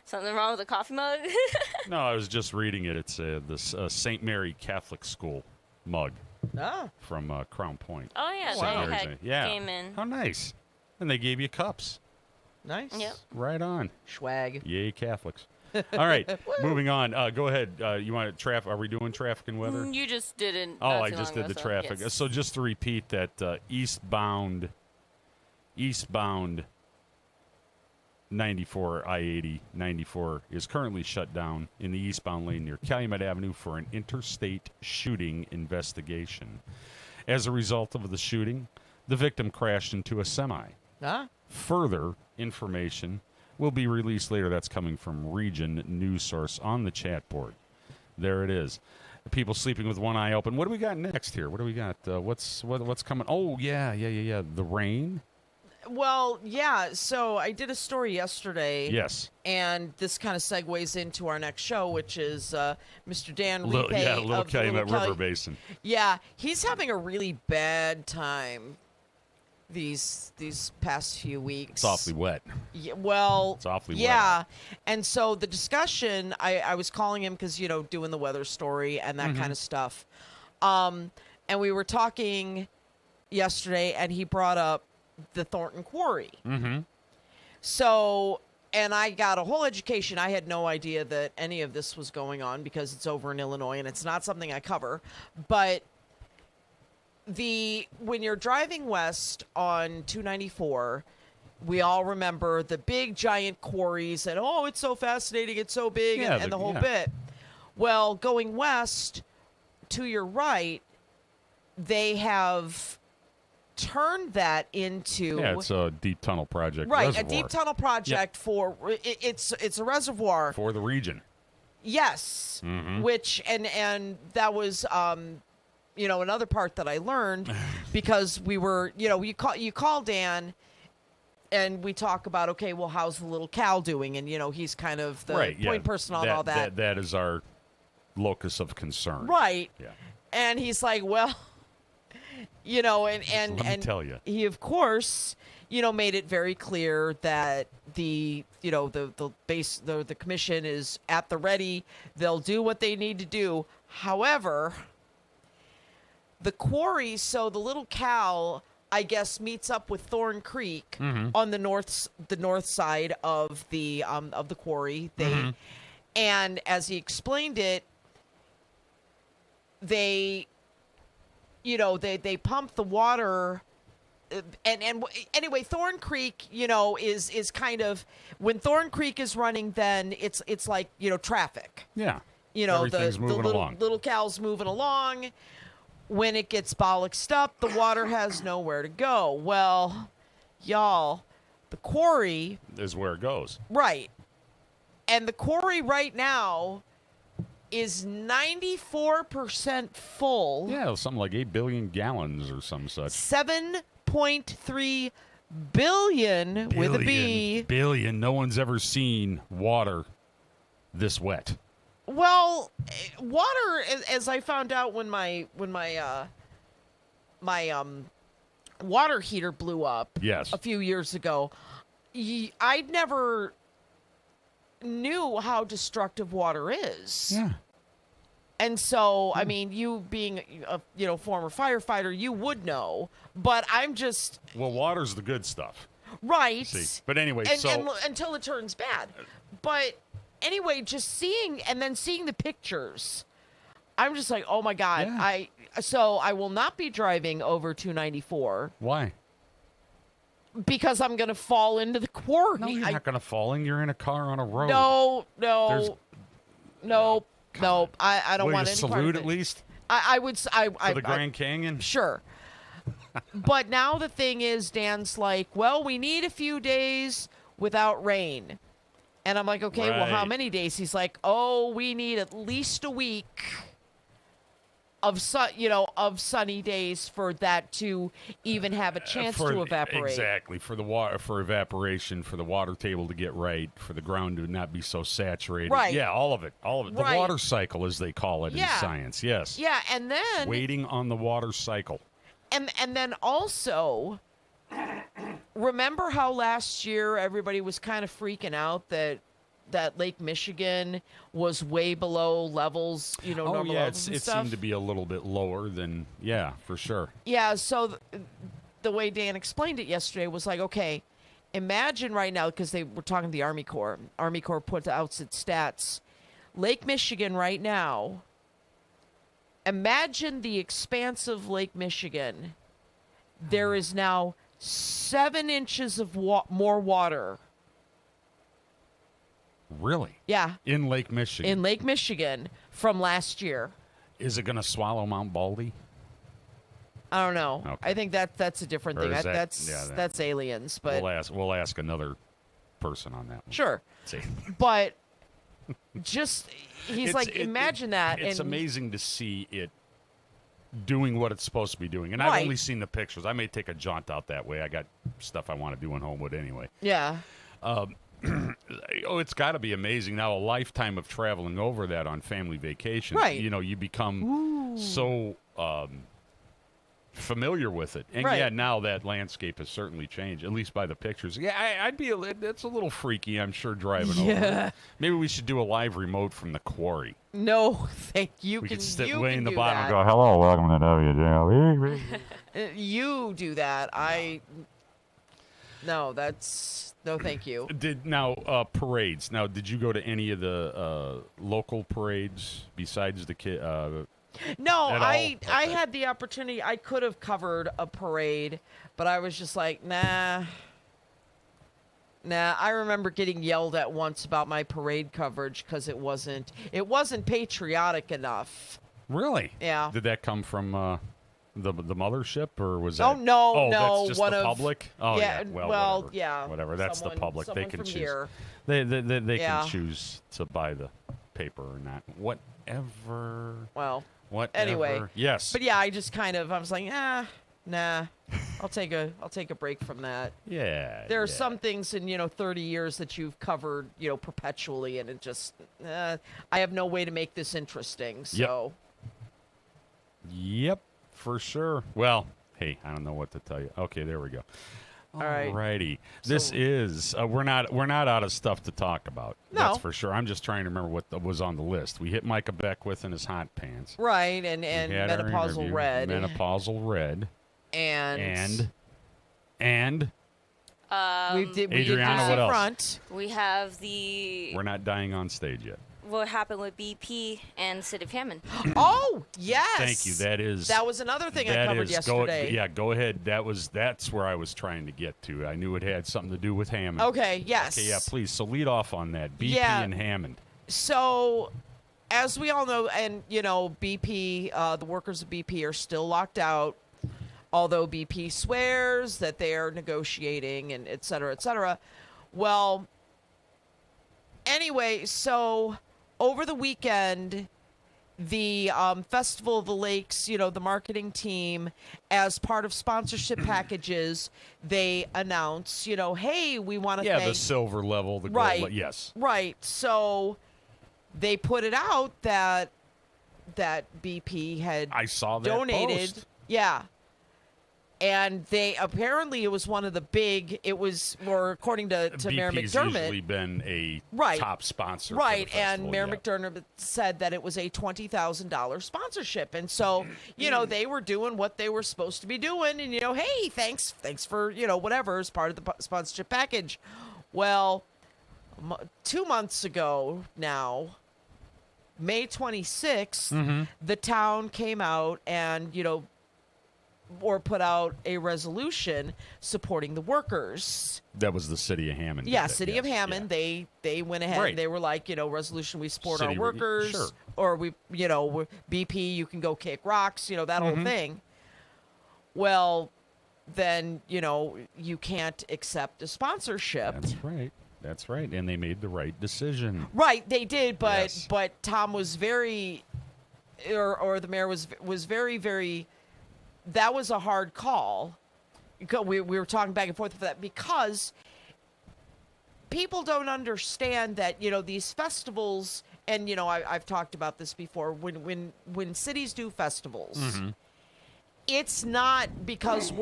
Something wrong with the coffee mug? No, I was just reading it. It's this St. Mary Catholic School mug from Crown Point. Oh, yeah. St. They Mary's yeah. came in. How nice. And they gave you cups. Nice. Yep. Right on. Swag. Yay, Catholics. All right, moving on. Go ahead. You want traffic? Are we doing traffic and weather? You just didn't. Oh, I just did the traffic. Yes. So just to repeat that eastbound 94 I-80 94 is currently shut down in the eastbound lane near Calumet Avenue for an interstate shooting investigation. As a result of the shooting, the victim crashed into a semi. Further information will be released later. That's coming from Region News Source on the chat board. There it is. People sleeping with one eye open. What do we got next here? What do we got? What's coming? Oh, yeah. The rain. Well, yeah. So I did a story yesterday. Yes. And this kind of segues into our next show, which is Mr. Dan Repe. Little Calumet River Basin. Yeah, he's having a really bad time these past few weeks. It's awfully wet. Yeah, well, it's awfully wet. Yeah. And so the discussion, I was calling him because, doing the weather story and that kind of stuff. And we were talking yesterday, and he brought up the Thornton Quarry. Mm-hmm. So, and I got a whole education. I had no idea that any of this was going on because it's over in Illinois and it's not something I cover. But when you're driving west on 294, we all remember the big giant quarries and, oh, it's so fascinating, it's so big, and the whole bit. Well, going west to your right, they have turned that into it's a deep tunnel project, right? reservoir. A deep tunnel project for it's a reservoir for the region. Yes, which and that was another part that I learned because we were you call Dan and we talk about, okay, well, how's the little Cal doing, and he's kind of the point person on all that. That is our locus of concern, right? Yeah, and he's like, well. And tell you. He of course, made it very clear that the commission is at the ready. They'll do what they need to do. However, the quarry, so the little Cal, I guess, meets up with Thorn Creek on the north side of the quarry. And as he explained it, they pump the water. And anyway, Thorn Creek, is kind of, when Thorn Creek is running, then it's like, traffic. Yeah. The moving along. little Cal's moving along. When it gets bollocksed up, the water has nowhere to go. Well, y'all, the quarry is where it goes. Right. And the quarry right now is 94% full. Yeah, something like 8 billion gallons or some such. 7.3 billion with a B. Billion. No one's ever seen water this wet. Well, water, as I found out when my water heater blew up Yes. a few years ago, I never knew how destructive water is. Yeah. And so, I mean, you being a former firefighter, you would know, but I'm just Well, water's the good stuff. right. See. But anyway, and until it turns bad. But anyway, just seeing the pictures, I'm just like, oh my God. Yeah. So I will not be driving over 294 Why? because I'm going to fall into the quarry. No, you're not going to fall in. You're in a car on a road. No. There's- Nope. I don't Will want you any salute part of at it. least? I would. For the Grand Canyon? Sure. But now the thing is, Dan's like, well, we need a few days without rain. And I'm like, okay, well, how Right. many days? He's like, oh, we need at least a week of sunny days for that to even have a chance to evaporate. Exactly. For the water, for evaporation, for the water table to get right, for the ground to not be so saturated. Right. Yeah, all of it. The Right. water cycle, as they call it in Yeah. science. Yes. Yeah, and then Waiting on the water cycle. And then also, remember how last year everybody was kind of freaking out that Lake Michigan was way below levels, normal yeah, levels and it stuff? seemed to be a little bit lower than, yeah, for sure. Yeah, so the way Dan explained it yesterday was like, okay, imagine right now, because they were talking to the Army Corps. Army Corps put out its stats. Lake Michigan right now, imagine the expanse of Lake Michigan. There is now 7 inches of more water. Really? Yeah. In Lake Michigan. In Lake Michigan from last year. Is it going to swallow Mount Baldy? I don't know. Okay. I think that's a different Or thing. is that- That's yeah, that- that's aliens, but We'll ask another person on that one. sure. See. But just he's It's- like, imagine that. It's and amazing to see it doing what it's supposed to be doing. And I've Right. only seen the pictures. I may take a jaunt out that way. I got stuff I want to do in Homewood anyway. Yeah. It's got to be amazing. Now, a lifetime of traveling over that on family vacation. Right. You become so familiar with it. And Right. yeah, now that landscape has certainly changed, at least by the pictures. Yeah, I'd be it's a little freaky, I'm sure, driving over. Yeah. Maybe we should do a live remote from the quarry. No, thank you. We can could sit you way can in the do bottom that. and go, hello, welcome to WJLB. You do that. No, no, thank you. Parades. Now, did you go to any of the local parades besides the kid? No, at I all? had the opportunity. I could have covered a parade, but I was just like, nah. I remember getting yelled at once about my parade coverage because it wasn't patriotic enough. Really? Yeah. Did that come from the mothership, or was that? Oh no, Oh, no, that's just one the of public. Oh yeah, Well, whatever. yeah, Whatever. That's the public. They someone can from choose. here. They Yeah. can choose to buy the paper or not. Whatever. Well. Whatever. Anyway. Yes. But yeah, I just I was like, nah. I'll take a break from that. Yeah. There are some things in 30 years that you've covered perpetually, and it just I have no way to make this interesting. So. Yep, for sure. Well, hey, I don't know what to tell you. Okay, there we go. All right. Alrighty. This is we're not out of stuff to talk about. No. That's for sure. I'm just trying to remember what was on the list. We hit Micah Beckwith in his hot pants. Right, and We had our Menopausal interview. Red. Menopausal Red. And Adriana, we did what else? front. We have the. We're not dying on stage yet. what happened with BP and City of Hammond. Oh, yes. Thank you. That was another thing I covered yesterday. Go ahead. That's where I was trying to get to. I knew it had something to do with Hammond. Okay, yes. Okay, yeah, please. So lead off on that. BP and Hammond. So, as we all know, and, BP, the workers of BP are still locked out, although BP swears that they are negotiating and et cetera, et cetera. Well, anyway, so over the weekend, the Festival of the Lakes, the marketing team, as part of sponsorship packages, they announce, hey, we want to thank... the silver level, the right, gold, yes. Right. So they put it out that BP had I saw that donated. post. Yeah. And it was one of the big, or according to Mayor BP's McDermott. usually been a top sponsor. Right, for the and festival, Mayor McDermott said that it was a $20,000 sponsorship. And so, they were doing what they were supposed to be doing. And, hey, thanks for, whatever as part of the sponsorship package. Well, 2 months ago now, May 26th, the town came out and, or put out a resolution supporting the workers. That was the City of Hammond. Yeah, City of Hammond. Yeah. They went ahead and they were like, resolution, we support our workers. Sure. Or we, BP, you can go kick rocks, that whole thing. Well, then, you can't accept a sponsorship. That's right. And they made the right decision. Right, they did, but Tom was very, or the mayor was very, very... That was a hard call. We were talking back and forth for that because people don't understand that, these festivals, and, I've talked about this before, when cities do festivals, it's not because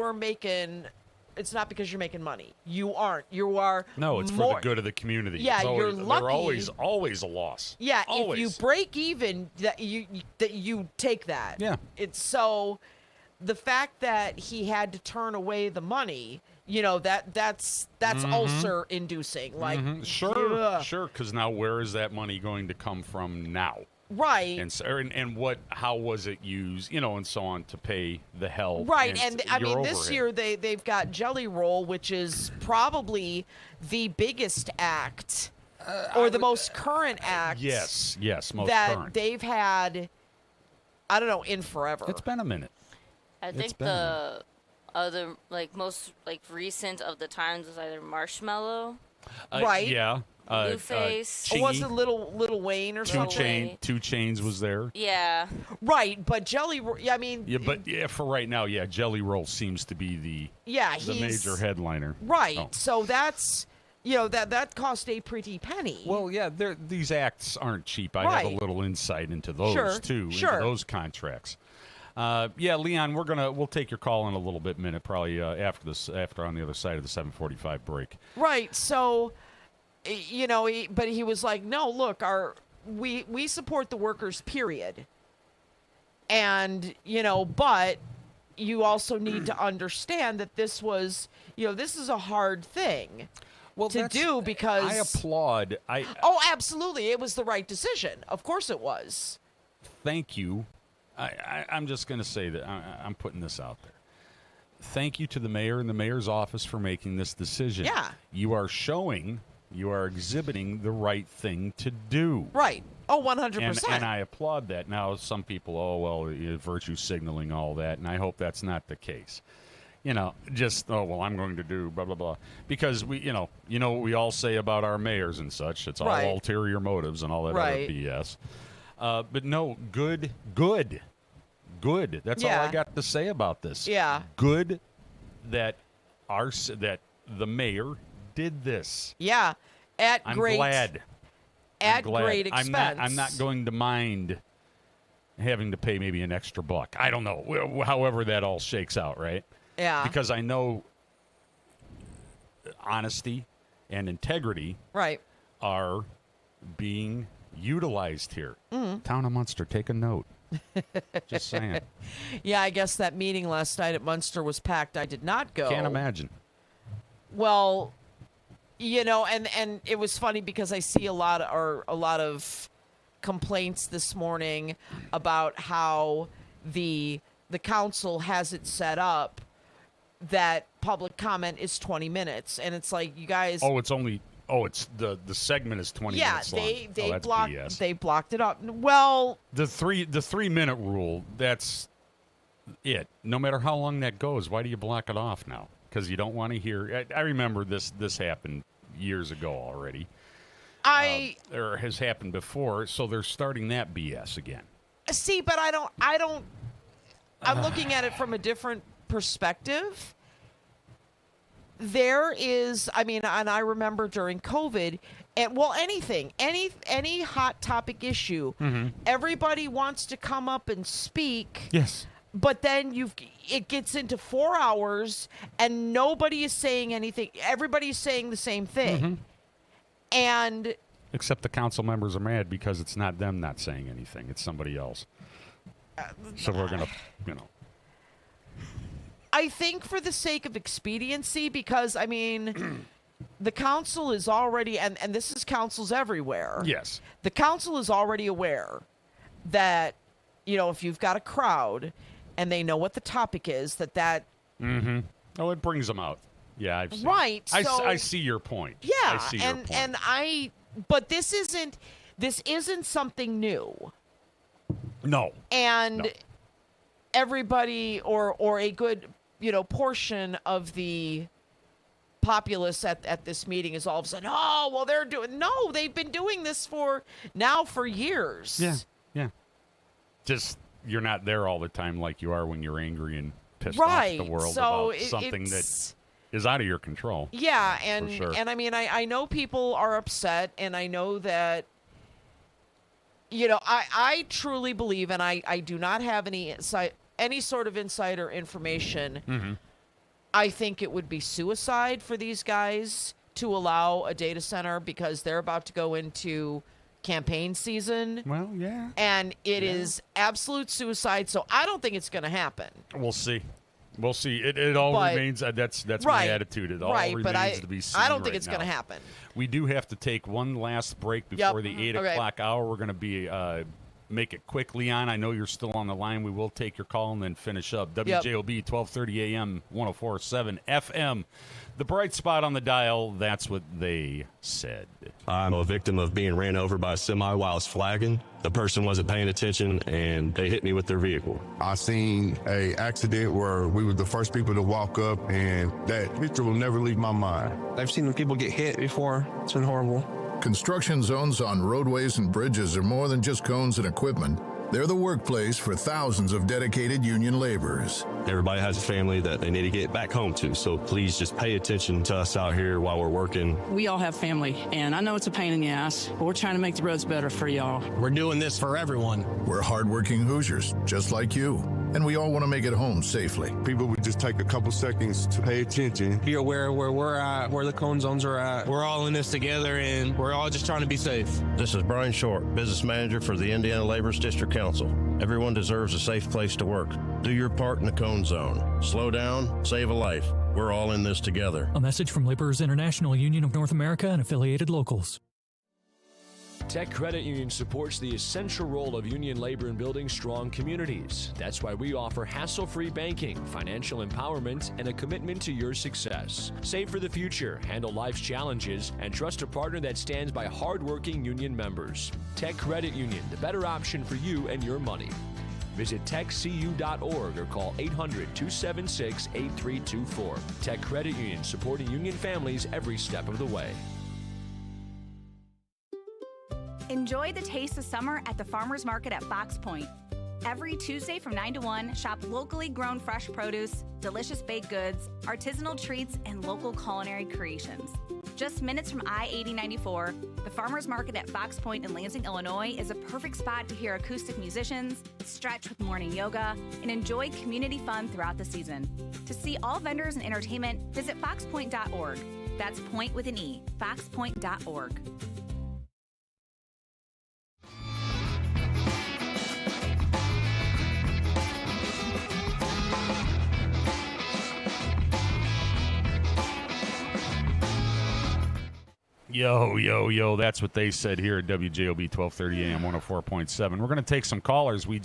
it's not because you're making money. You aren't. You are. No, it's for the good of the community. Yeah, you're lucky. They're always a loss. Yeah, always. If you break even, that you take that. Yeah. It's so... The fact that he had to turn away the money, that's ulcer inducing. Like, sure. Because now, where is that money going to come from now? Right. And how was it used? And so on to pay the help. Right. And I mean, overhead. this year they've got Jelly Roll, which is probably the biggest act or the most current act. Yes, most that current. They've had. I don't know, in forever. It's been a minute. I think the other, most recent of the times was either Marshmello. Right. Yeah. Blueface. Was it Little Wayne or something? 2 Chainz was there. Yeah. Right, but Jelly, for right now, Jelly Roll seems to be the major headliner. Right. Oh. So that's that cost a pretty penny. Well, yeah, these acts aren't cheap. I have a little insight into those too, into those contracts. Leon, we'll take your call in a little minute, probably after on the other side of the 7:45 break. Right. So, but he was like, no, look, we support the workers, period. And, but you also need to understand that this was, this is a hard thing to do because I applaud. Oh, absolutely. It was the right decision. Of course it was. Thank you. I'm just going to say that I'm putting this out there. Thank you to the mayor and the mayor's office for making this decision. Yeah. You are exhibiting the right thing to do. Right. Oh, 100%. And I applaud that. Now, some people, virtue signaling, all that, and I hope that's not the case. I'm going to do blah, blah, blah. Because we, what we all say about our mayors and such. It's all ulterior motives and all that other BS. But no, good. That's all I got to say about this. Yeah. Good that the mayor did this. Yeah. I'm glad. Great expense. I'm not going to mind having to pay maybe an extra $1. I don't know. However that all shakes out, right? Yeah. Because I know honesty and integrity are being utilized here. Town of Munster, take a note. Just saying. Yeah, I guess that meeting last night at Munster was packed. I did not go. Can't imagine. Well, and it was funny because I see a lot of complaints this morning about how the council has it set up that public comment is 20 minutes, and it's like, you guys. It's the segment is 20 minutes long. Yeah, they blocked it up. Well, the 3 minute rule, that's it. No matter how long that goes, why do you block it off now? Because you don't want to hear. I remember this happened years ago already. Or has happened before, so they're starting that BS again. See, but I don't. I'm looking at it from a different perspective. There is, and I remember during COVID, any hot topic issue, everybody wants to come up and speak. Yes. But then it gets into 4 hours and nobody is saying anything. Everybody's saying the same thing. And except the council members are mad because it's not them not saying anything. It's somebody else. So we're going to, I think for the sake of expediency, because, the council is already, and this is councils everywhere. Yes. The council is already aware that, if you've got a crowd and they know what the topic is, that. Mm-hmm. Oh, it brings them out. Yeah, I've seen. Right. I see your point. Yeah. I see your point. But this isn't something new. No. And no. Everybody or a good, portion of the populace at this meeting is all of a sudden, they've been doing this for years. Yeah. Yeah. Just you're not there all the time like you are when you're angry and pissed right. off the world so about something that is out of your control. Yeah, and sure. and I know people are upset, and I know that I truly believe, and I do not have any sort of insider information. Mm-hmm. I think it would be suicide for these guys to allow a data center because they're about to go into campaign season. Well, yeah. And it is absolute suicide, so I don't think it's going to happen. We'll see. We'll see. It all remains. That's right, my attitude. It all remains to be seen. I don't think right it's now. going to happen. We do have to take one last break before the 8 o'clock hour. We're going to be make it quick, Leon. I know you're still on the line. We will take your call and then finish up. WJOB 1230 AM 104.7 FM. The bright spot on the dial. That's what they said. I'm a victim of being ran over by a semi while I was flagging. The person wasn't paying attention, and they hit me with their vehicle. I seen a accident where we were the first people to walk up, and that picture will never leave my mind. I've seen people get hit before. It's been horrible. Construction zones on roadways and bridges are more than just cones and equipment. They're the workplace for thousands of dedicated union laborers. Everybody has a family that they need to get back home to, so please just pay attention to us out here while we're working. We all have family, and I know it's a pain in the ass, but we're trying to make the roads better for y'all. We're doing this for everyone. We're hardworking Hoosiers, just like you, and we all want to make it home safely. People would just take a couple seconds to pay attention. Be aware where we're at, where the cone zones are at. We're all in this together, and we're all just trying to be safe. This is Brian Short, Business Manager for the Indiana Laborers District Council. Everyone deserves a safe place to work. Do your part in the cone zone. Slow down, save a life. We're all in this together. A message from Laborers International Union of North America and affiliated locals. Tech Credit Union supports the essential role of union labor in building strong communities. That's why we offer hassle-free banking, financial empowerment, and a commitment to your success. Save for the future, handle life's challenges, and trust a partner that stands by hardworking union members. Tech Credit Union, the better option for you and your money. Visit techcu.org or call 800-276-8324. Tech Credit Union, supporting union families every step of the way. Enjoy the taste of summer at the Farmers Market at Fox Point. Every Tuesday from 9 to 1, shop locally grown fresh produce, delicious baked goods, artisanal treats, and local culinary creations. Just minutes from I-8094, the Farmers Market at Fox Point in Lansing, Illinois is a perfect spot to hear acoustic musicians, stretch with morning yoga, and enjoy community fun throughout the season. To see all vendors and entertainment, visit foxpoint.org. That's point with an E, foxpoint.org. Yo, yo, yo. That's what they said here at WJOB 1230 AM 104.7. We're going to take some callers. We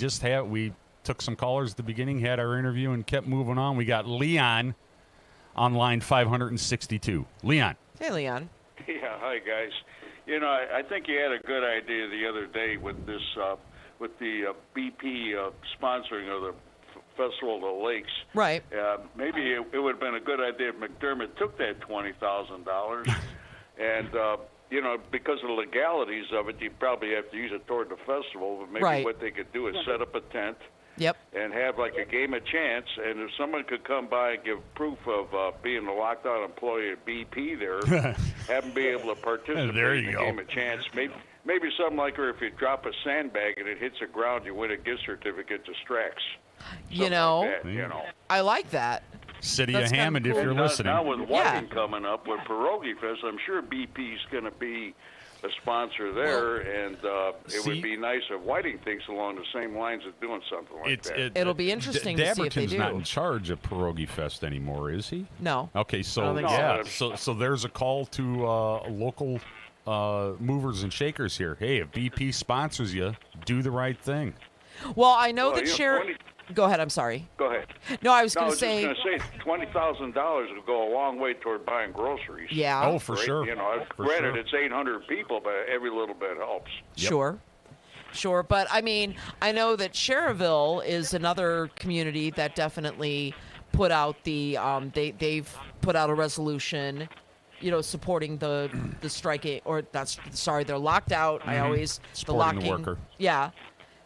took some callers at the beginning, had our interview, and kept moving on. We got Leon on line 562. Leon. Hey, Leon. Yeah, hi, guys. You know, I think you had a good idea the other day with this, with the BP sponsoring of the Festival of the Lakes. Right. Maybe it would have been a good idea if McDermott took that $20,000 and, you know, because of the legalities of it, you'd probably have to use it toward the festival, but maybe what they could do is set up a tent. Yep. And have like a game of chance, and if someone could come by and give proof of being a locked-out employee at BP there, have them be able to participate in the game of chance. Maybe something like, or if you drop a sandbag and it hits the ground, you win a gift certificate to Strax. You know, like that, you know, I like that. City of Hammond, if you're listening. Now with Whiting coming up with Pierogi Fest, I'm sure BP's going to be a sponsor there, and it would be nice if Whiting thinks along the same lines of doing something like that. It'll be interesting to see if they do. Dabberton's not in charge of Pierogi Fest anymore, is he? No. Okay, so so there's a call to local movers and shakers here. Hey, if BP sponsors you, do the right thing. Well, I know that Sharon. Go ahead. I'm sorry. Go ahead. No, I was going to say. $20,000 would go a long way toward buying groceries. Yeah. Oh, for sure. You know, granted, it's 800 people, but every little bit helps. Sure. Sure. But, I mean, I know that Cherville is another community that definitely put out the they've put out a resolution, you know, supporting the striking, or they're locked out. I always supporting the worker. Yeah.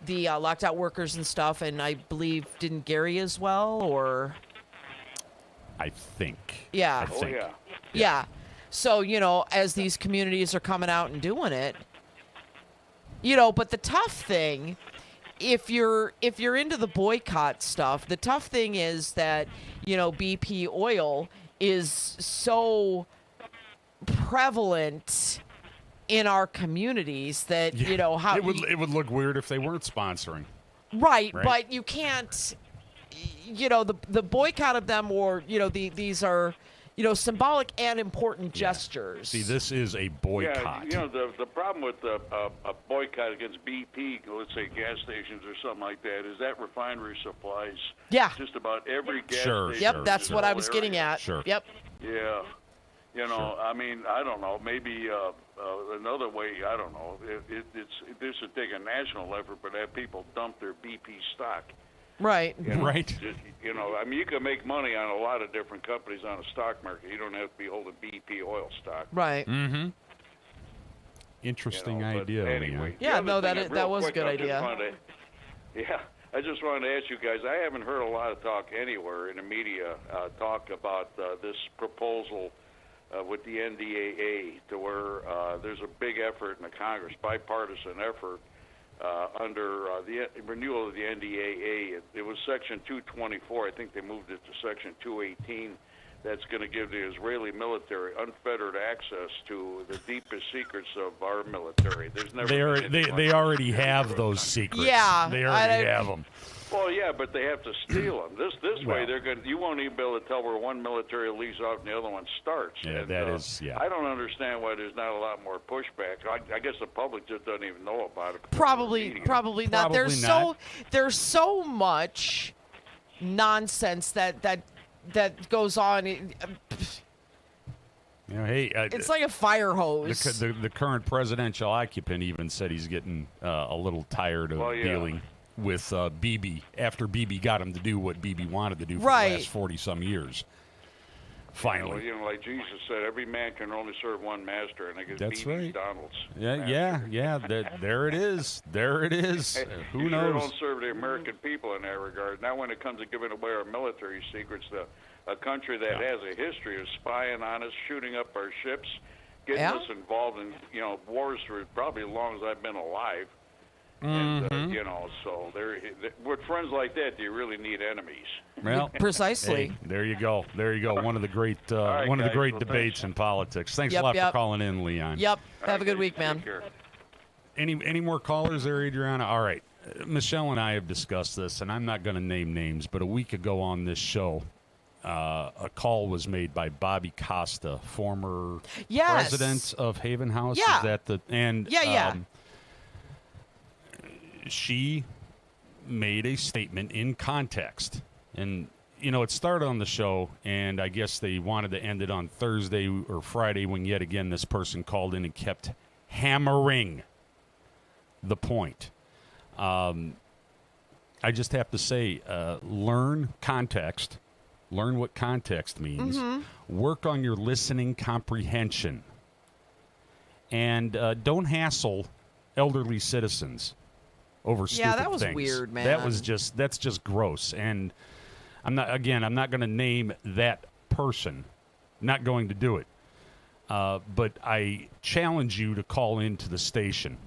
The locked out workers and stuff, and I believe, didn't Gary as well, or? I think. Yeah. Yeah. So, you know, as these communities are coming out and doing it, you know, but the tough thing, if you're into the boycott stuff, the tough thing is that, you know, BP oil is so prevalent in our communities that, you know, how it would look weird if they weren't sponsoring. Right, but you can't, you know, the boycott of them, or, you know, these are, you know, symbolic and important gestures. See, this is a boycott. Yeah, you know, the problem with a boycott against BP, let's say gas stations or something like that, is that refinery supplies just about every gas station. Yep, that's what I was getting at. Sure. Yep. Yeah. You know, I mean, I don't know. Maybe another way, I don't know. This would take a national effort, but have people dump their BP stock. Right. You know, right. Just, you know, I mean, you can make money on a lot of different companies on the stock market. You don't have to be holding BP oil stock. Right. Mm-hmm. Interesting idea. Anyway. Yeah, no, that was a good idea. I just wanted to ask you guys, I haven't heard a lot of talk anywhere in the media talk about this proposal with the NDAA, to where there's a big effort in the Congress, bipartisan effort, under the renewal of the NDAA. It was Section 224. I think they moved it to Section 218. That's going to give the Israeli military unfettered access to the deepest secrets of our military. There's never they already have those secrets. Yeah, they already have them. Well, yeah, but they have to steal them. This way, you won't even be able to tell where one military leaves off and the other one starts. Yeah, and, that is. Yeah. I don't understand why there's not a lot more pushback. I guess the public just doesn't even know about it. Probably not. There's so much nonsense that goes on. You know, hey, it's like a fire hose. The current presidential occupant even said he's getting a little tired of dealing with Bibi after Bibi got him to do what Bibi wanted to do for the last 40-some years. Finally. You know, like Jesus said, every man can only serve one master, and I guess That's Bibi's right. Donald's. Yeah. There it is. There it is. Who you knows? Sure don't serve the American people in that regard. Now, when it comes to giving away our military secrets, a country that has a history of spying on us, shooting up our ships, getting us involved in wars for probably as long as I've been alive. And, so with friends like that, do you really need enemies? Well, precisely. Hey, there you go. One of the great debates in politics. Thanks a lot for calling in, Leon. Yep. Have a good week, man. Any more callers there, Adriana? All right. Michelle and I have discussed this, and I'm not going to name names, but a week ago on this show, a call was made by Bobby Costa, former Yes. president of Haven House. Yeah. Is that the and she made a statement in context, and it started on the show, and I guess they wanted to end it on Thursday or Friday when yet again this person called in and kept hammering the point. I just have to say, learn context, learn what context means, work on your listening comprehension, and don't hassle elderly citizens over stupid things. Yeah, that was weird, man. That's just gross. And I'm not going to name that person. Not going to do it. But I challenge you to call into the station,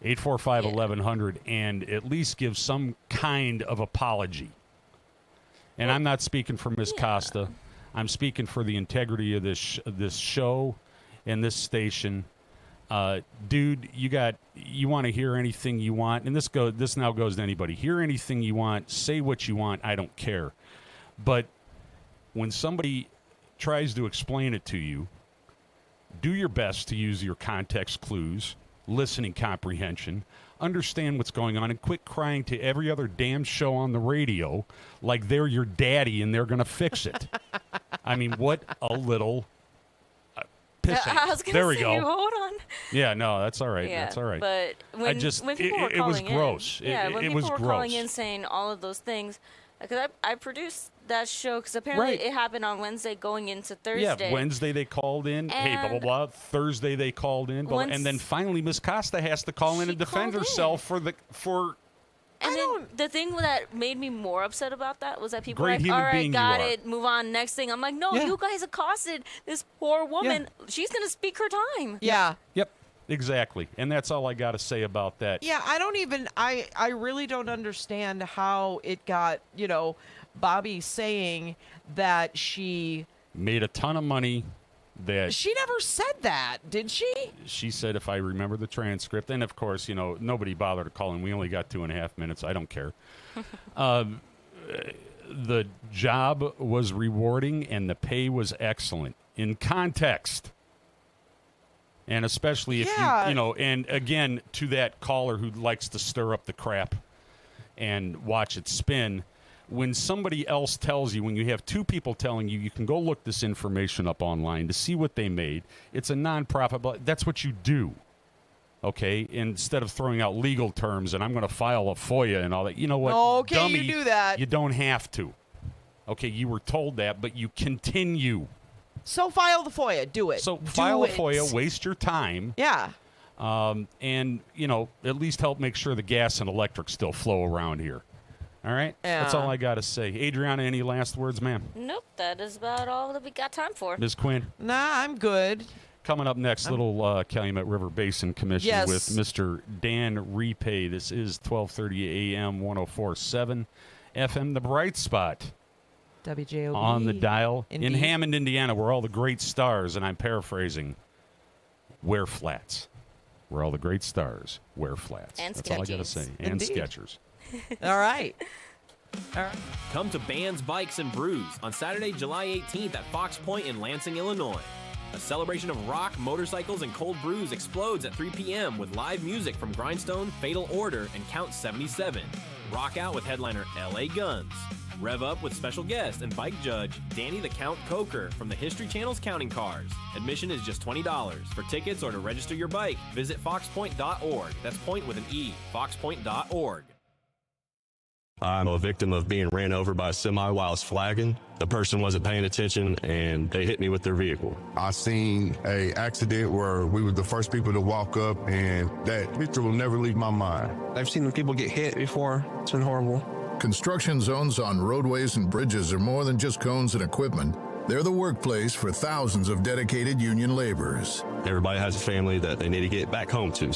845-1100, and at least give some kind of apology. And I'm not speaking for Ms. Costa. I'm speaking for the integrity of this show and this station. Dude, you want to hear anything you want, and this now goes to anybody. Hear anything you want, say what you want, I don't care. But when somebody tries to explain it to you, do your best to use your context clues, listening comprehension, understand what's going on, and quit crying to every other damn show on the radio like they're your daddy and they're going to fix it. I mean, what a little pissing. I was going there to we say, go. hold on. Yeah, no, that's all right. Yeah, that's all right. But when people were calling it was in, gross. when it people was were gross. calling in saying all of those things, because I produced that show, because apparently Right. it happened on Wednesday going into Thursday. Yeah, Wednesday they called in. Hey, blah, blah, blah. Thursday they called in. Blah, and then finally Miss Costa has to call in and defend herself for And then the thing that made me more upset about that was that people were Great like, human all right, being got you are. it, move on, next thing. I'm like, no, Yeah. you guys accosted this poor woman. She's going to speak her time. Yeah. Yep, exactly. And that's all I got to say about that. Yeah, I really don't understand how it got, Bobby saying that she Made a ton of money. She never said that, did she? She said, if I remember the transcript, and of course, nobody bothered to call in. We only got 2.5 minutes. I don't care. The job was rewarding and the pay was excellent in context. And especially if and again, to that caller who likes to stir up the crap and watch it spin, when somebody else tells you, when you have two people telling you, you can go look this information up online to see what they made. It's a nonprofit, but that's what you do. Okay? Instead of throwing out legal terms and I'm going to file a FOIA and all that. You know what? Okay, dummy, you do that. You don't have to. Okay, you were told that, but you continue. So file the FOIA. Do it. So file a FOIA, waste your time. Yeah. And, at least help make sure the gas and electric still flow around here. All right? Yeah. That's all I got to say. Adriana, any last words, ma'am? Nope, that is about all that we got time for. Ms. Quinn? Nah, I'm good. Coming up next, little Calumet River Basin Commission Yes. with Mr. Dan Repay. This is 1230 AM 104.7 FM, The Bright Spot. WJOB. On the dial. Indeed. In Hammond, Indiana, where all the great stars, and I'm paraphrasing, wear flats. Where all the great stars wear flats. And That's all I got to Skechers. say. And Indeed. Skechers. All right. Come to Bands, Bikes, and Brews on Saturday, July 18th at Fox Point in Lansing, Illinois. A celebration of rock, motorcycles, and cold brews explodes at 3 p.m. with live music from Grindstone, Fatal Order, and Count 77. Rock out with headliner LA Guns. Rev up with special guest and bike judge Danny the Count Coker from the History Channel's Counting Cars. Admission is just $20. For tickets or to register your bike, visit foxpoint.org. That's point with an E, foxpoint.org. I'm a victim of being ran over by a semi while I was flagging. The person wasn't paying attention and they hit me with their vehicle. I seen a accident where we were the first people to walk up, and that picture will never leave my mind. I've seen people get hit before. It's been horrible. Construction zones on roadways and bridges are more than just cones and equipment. They're the workplace for thousands of dedicated union laborers. Everybody has a family that they need to get back home to.